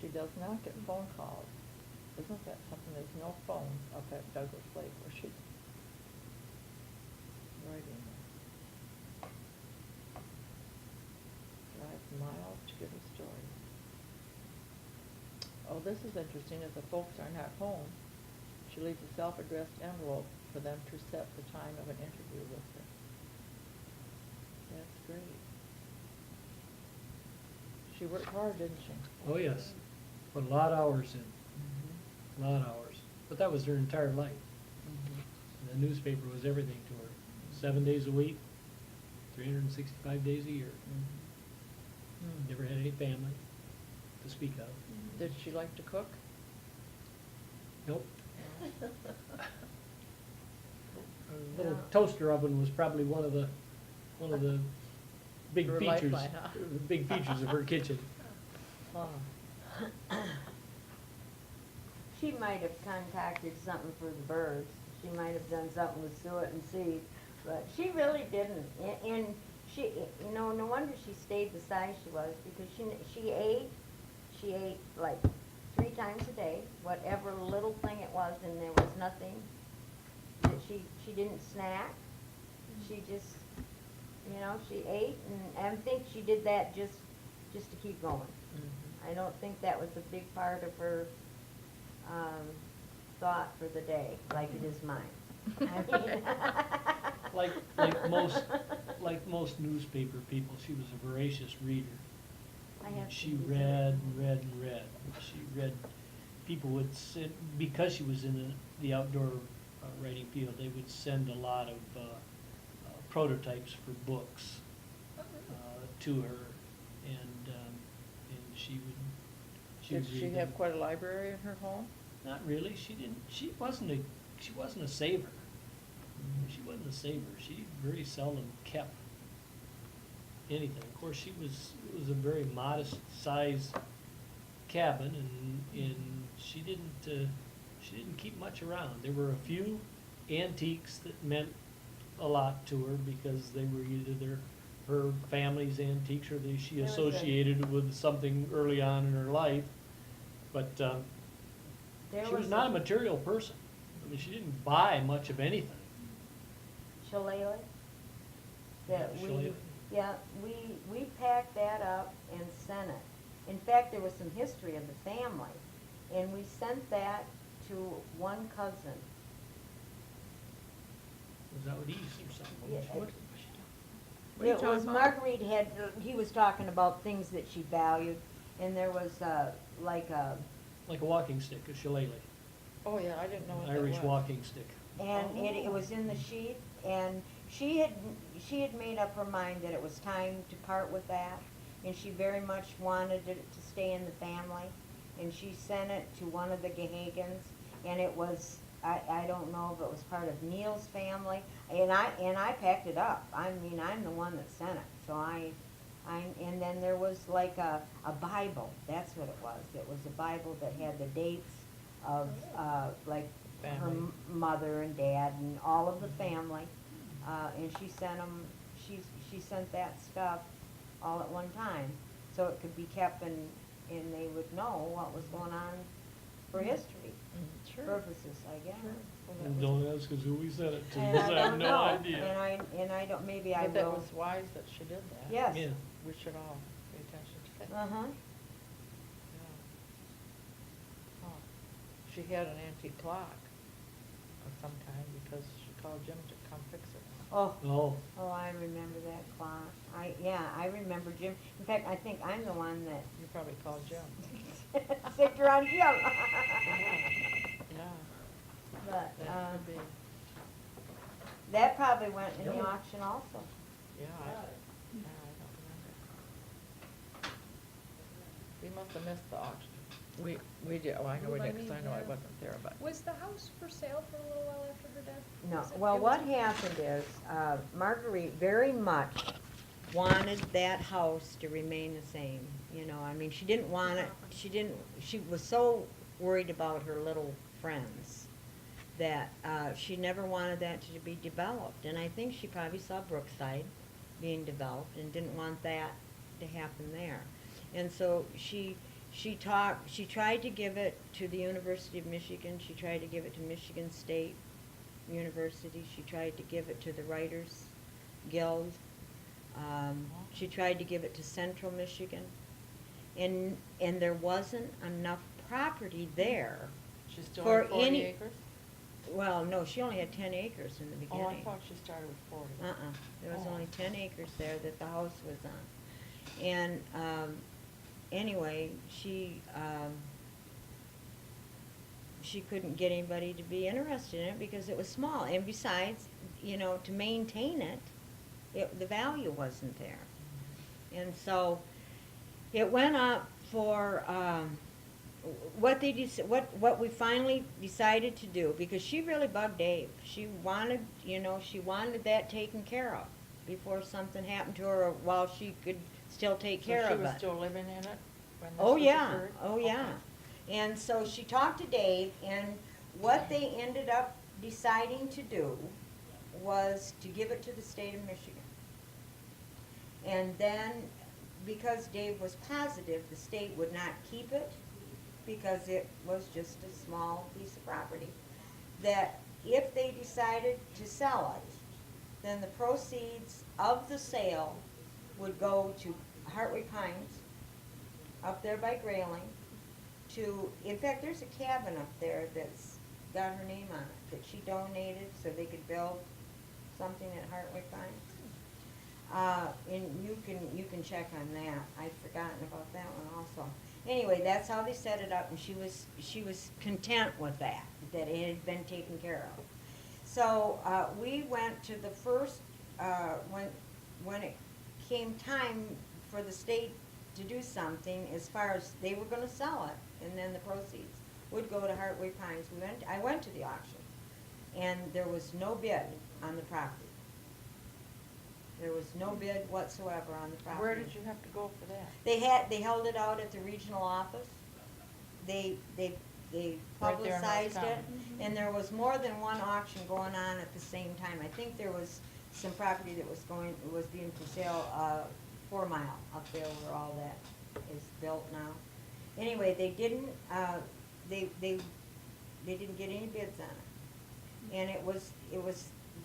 She does not get phone calls. Isn't that something? There's no phones up at Douglas Lake where she's writing. Drives miles to get a story. Oh, this is interesting. If the folks are not home, she leaves a self-addressed envelope for them to set the time of an interview with her. That's great. She worked hard, didn't she? Oh, yes. Put a lot of hours in, a lot of hours. But that was her entire life. Mhm. The newspaper was everything to her. 7 days a week, 365 days a year. Mhm. Never had any family to speak of. Did she like to cook? Nope. No. Her little Yeah. toaster oven was probably one of the big Her features, lifeline, huh? the big features of her kitchen. Oh. She might have concocted something for the birds. She might have done something with suet and seed, but she really didn't. And she, you know, no wonder she stayed the size she was, because she ate like 3 times a day, whatever little thing it was, and there was nothing that she didn't snack. She just, you know, she ate, and I think she did that just to keep going. Mhm. I don't think that was a big part of her thought for the day, like it is mine. I mean, Like most newspaper people, she was a voracious reader. I have to She use read it. and read and read. She read, people would send, because she was in the outdoor writing field, they would send a lot of prototypes for books Oh, really? to her, and she would Did she read have them. quite a library in her home? Not really, she wasn't a saver. She wasn't a saver. She very seldom kept anything. Of course, it was a very modest size cabin, and she didn't keep much around. There were a few antiques that meant a lot to her because they were either her family's antiques or she There was a- associated with something early on in her life. But There she was was not a- a material person. I mean, she didn't buy much of anything. Shillelagh? That Yeah, we, shillelagh. yeah, we packed that up and sent it. In fact, there was some history of the family, and we sent that to one cousin. Was that with East or something? Yeah, What- What are you It was talking about? Marguerite had, he was talking about things that she valued, and there was, like a, Like a walking stick, a shillelagh, Oh, yeah, I didn't know what an that was. Irish walking stick. and it was in the sheath, and she had made up her mind that it was time to part with that, and she very much wanted it to stay in the family, and she sent it to one of the Gahagans, and it was, I don't know if it was part of Neil's family, and I packed it up. I mean, I'm the one that sent it, so and then there was like a Bible, that's what it was. It was a Bible that had the dates of, like, her Family. mother and dad and all of the family. And she sent them, she sent that stuff all at one time, so it could be kept and they would know what was going on for history Mm, Sure. purposes, I guess. Sure. Well, that And was- don't ask us who we sent it to, And because I have don't no know. idea. And I don't, maybe I But that will. was wise that she did that. Yes. Yeah. We should all pay attention to that. Uh-huh. Yeah. Oh. She had an antique clock of some kind because she called Jim to come fix it. Oh, Oh, oh, I remember that clock. I remember Jim. In fact, I think I'm the one that You probably called Jim. sicked around Jim. Yeah. But, That could be, that probably went in the Yeah. auction also. yeah, I don't remember. We must have missed the auction. We did, oh, I know we What did, I 'cause I mean, know I yeah. wasn't there, but. Was the house for sale for a little while after her death? No, Was it- well, it what wasn't? happened is, Marguerite very much wanted that house to remain the same, you know, I mean, she didn't want it, she was so worried about her little friends that, she never wanted that to be developed, and I think she probably saw Brookside being developed and didn't want that to happen there. And so she tried to give it to the University of Michigan, she tried to give it to Michigan State University, she tried to give it to the Writers Guild, she tried to give it to Central Michigan, and there wasn't enough property there. She still For had 40 any- acres? Well, no, she only had 10 acres in the beginning. Oh, I thought she started with 40. There was Oh. only 10 acres there that the house was on. And, anyway, she couldn't get anybody to be interested in it because it was small. And besides, you know, to maintain it, the value wasn't there. And so, it went up for, what we finally decided to do, because she really bugged Dave. She wanted, she wanted that taken care of before something happened to her while she could still take care of So she was it. still living in it when this Oh, was yeah, occurred? oh, yeah. Okay. And so she talked to Dave, and what they ended up deciding to do was to give it to the state of Michigan. And then, because Dave was positive the state would not keep it, because it was just a small piece of property, that if they decided to sell it, then the proceeds of the sale would go to Hartwick Pines, up there by Grayling, in fact, there's a cabin up there that's got her name on it, that she donated so they could build something at Hartwick Pines. And you can check on that. I'd forgotten about that one also. Anyway, that's how they set it up, and she was content with that it had been taken care of. So, we went to the first, when it came time for the state to do something, as far as they were gonna sell it, and then the proceeds would go to Hartwick Pines. I went to the auction, and there was no bid on the property. There was no bid whatsoever on the property. Where did you have to go for that? They held it out at the regional office. They Right there in publicized it, Roscommon. and there was more than one auction going on at the same time. I think there was some property that was being for sale, 4 Mile up there where all that is built now. Anyway, they didn't get any bids on it. And it was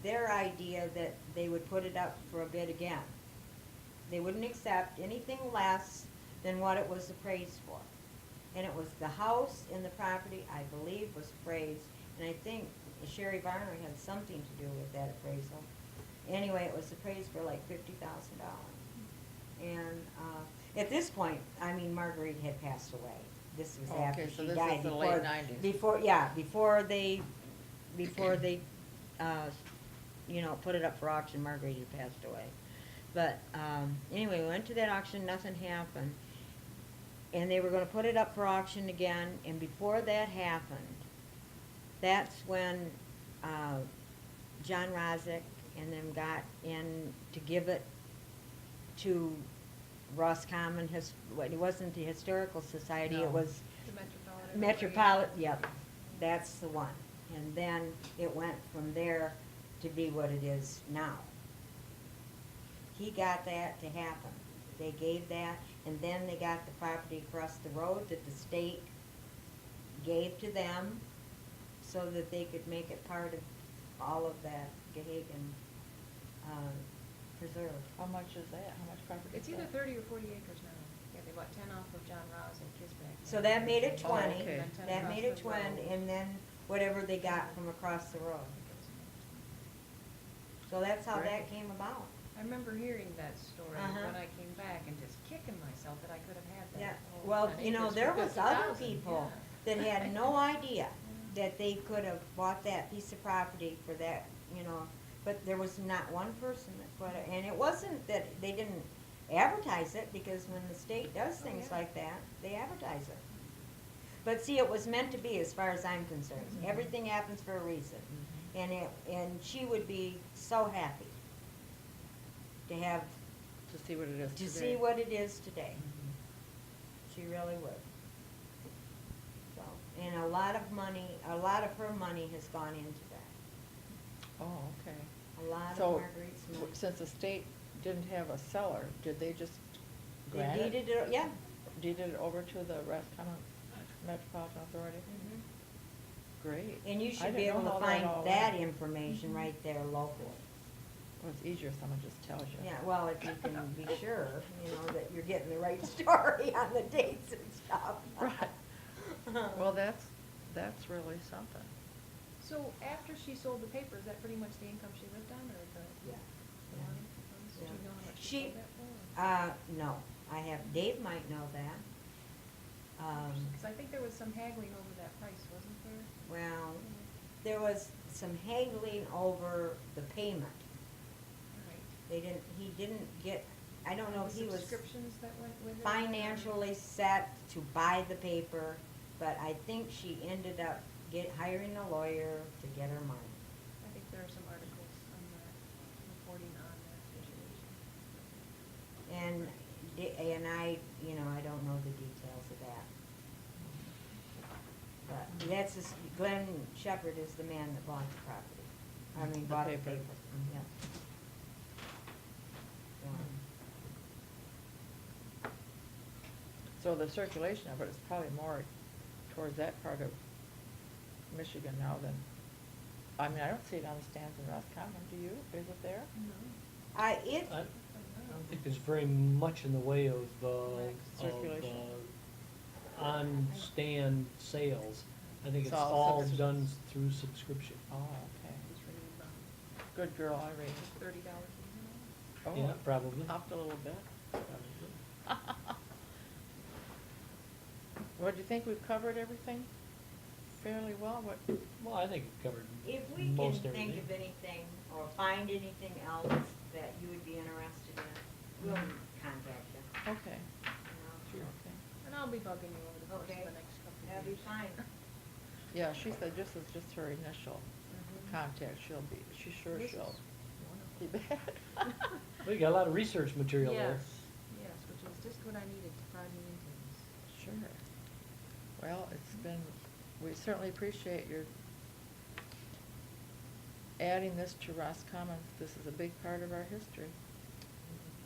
their idea that they would put it up for a bid again. They wouldn't accept anything less than what it was appraised for. And it was the house and the property, I believe, was appraised, and I think Sherry Varner had something to do with that appraisal. Anyway, it was appraised for like $50,000. And, at this point, I mean, Marguerite had passed away. This was Oh, after okay, so she this died. is the late 90s. Before they, put it up for auction, Marguerite had passed away. But, anyway, we went to that auction, nothing happened. And they were gonna put it up for auction again, and before that happened, that's when, John Rozek and them got in to give it to Roscommon, it wasn't the Historical Society, No. it was The Metropolitan, yep, that's the one. And then it went from there to be what it is now. He got that to happen. They gave that, and then they got the property across the road that the state gave to them so that they could make it part of all of that Gahagan preserve. How much is that? How much property is It's either that? 30 or 40 acres now. Yeah, they bought 10 off of John Rouse and Kisbeck. So that made it Oh, 20, okay. And then 10 that across made it the 20, road. and then whatever they got from across the road. So that's how Great. that came about. I remember hearing that story Uh-huh. when I came back and just kicking myself that I could have had that. Yeah, whole well, 10 you know, acres there for was other 50,000, people yeah. that had no idea that they could have bought that piece of property for that, but there was not one person that put it, and it wasn't that they didn't advertise it, because when the state does Oh, things yeah. like that, they advertise it. But see, it was meant to be, as far as I'm concerned. Mhm. Everything happens for a reason. Mhm. And she would be so happy to have, To see what it is to today. see what it is today. Mhm. She really would. So, and a lot of her money has gone into that. Oh, okay. A lot So, of Marguerite's money. since the state didn't have a seller, did they just They grant it? deeded it, yeah. Deeded it over to the Roscommon Metropolitan Authority? Mhm. Great. And you I should be didn't able know to how find all that went. information right there locally. Well, it's easier if someone just tells you. Yeah, well, if you can be sure, that you're getting the right story on the dates and stuff. Right. Well, that's really something. So after she sold the paper, is that pretty much the income she lived on, or the? Yeah. the money? Do you Yeah. know how much she She, sold that for? no, Dave might know that. Because I think there was some haggling over that price, wasn't there? Well, there was some haggling over the payment. Right. He didn't get, I don't know if he The was subscriptions that went with it? financially set to buy the paper, but I think she ended up hiring a lawyer to get her money. I think there are some articles on that, reporting on that situation. And I don't know the details of that. But Glenn Shepherd is the man that bought the property. The Bought the paper. paper, Mhm. yeah. So the circulation of it is probably more towards that part of Michigan now than, I don't see it on the stands in Roscommon, do you? Is it there? No. I don't think there's very much in the way of Circulation. on-stand sales. I think It's it's all all subscription. done through subscription. Oh, okay. It's really about Good girl, Irene. $30 a Oh, Yeah, probably. Hopped a little bit. Probably. Well, do you think we've covered everything fairly well? Well, I think it covered If we can most think everything. of anything or find anything else that you would be interested in, we'll contact you. Okay, you know. okay. And I'll be bugging you over the course Okay. of the next couple of That'd be years. fine. Yeah, she said this is just her initial Mhm. contact. She's sure This is she'll wonderful. be bad. We got a lot of research material there. Yes, which is just what I needed to prod me into this. Sure. Well, we certainly appreciate your adding this to Roscommon. This is a big part of our history.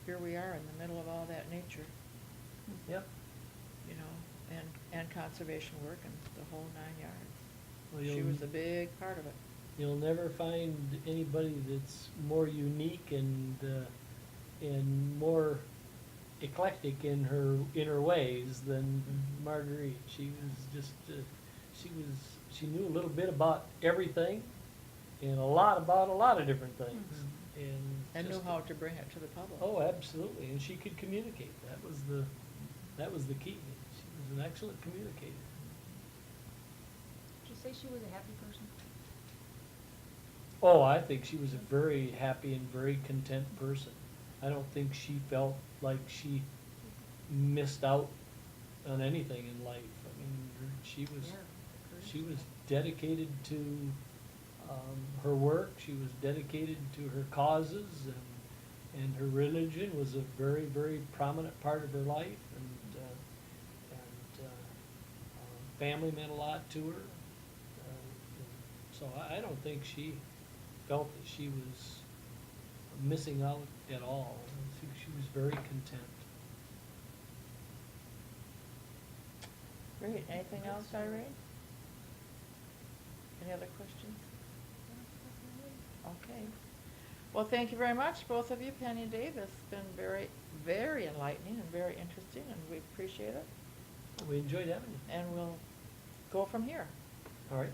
Here we are in the middle of all that nature, Yep. you know, and conservation work and the whole 9 yards. Well, She was a big part of it. You'll never find anybody that's more unique and more eclectic in her ways than Marguerite. She was just she knew a little bit about everything and a lot about a lot of different things. And knew just- how to bring it to the public. Oh, absolutely, and she could communicate. That was the key. She was an excellent communicator. Did you say she was a happy person? Oh, I think she was a very happy and very content person. I don't think she felt like she missed out on anything in life. I mean, she was dedicated to her work. She was dedicated to her causes, and her religion was a very, very prominent part of her life. And family meant a lot to her. So I don't think she felt that she was missing out at all. I think she was very content. Great. Anything else, Irene? Any other questions? Okay. Well, thank you very much, both of you, Penny and Dave. It's been very, very enlightening and very interesting, and we appreciate it. We enjoyed having you. And we'll go from here. All right.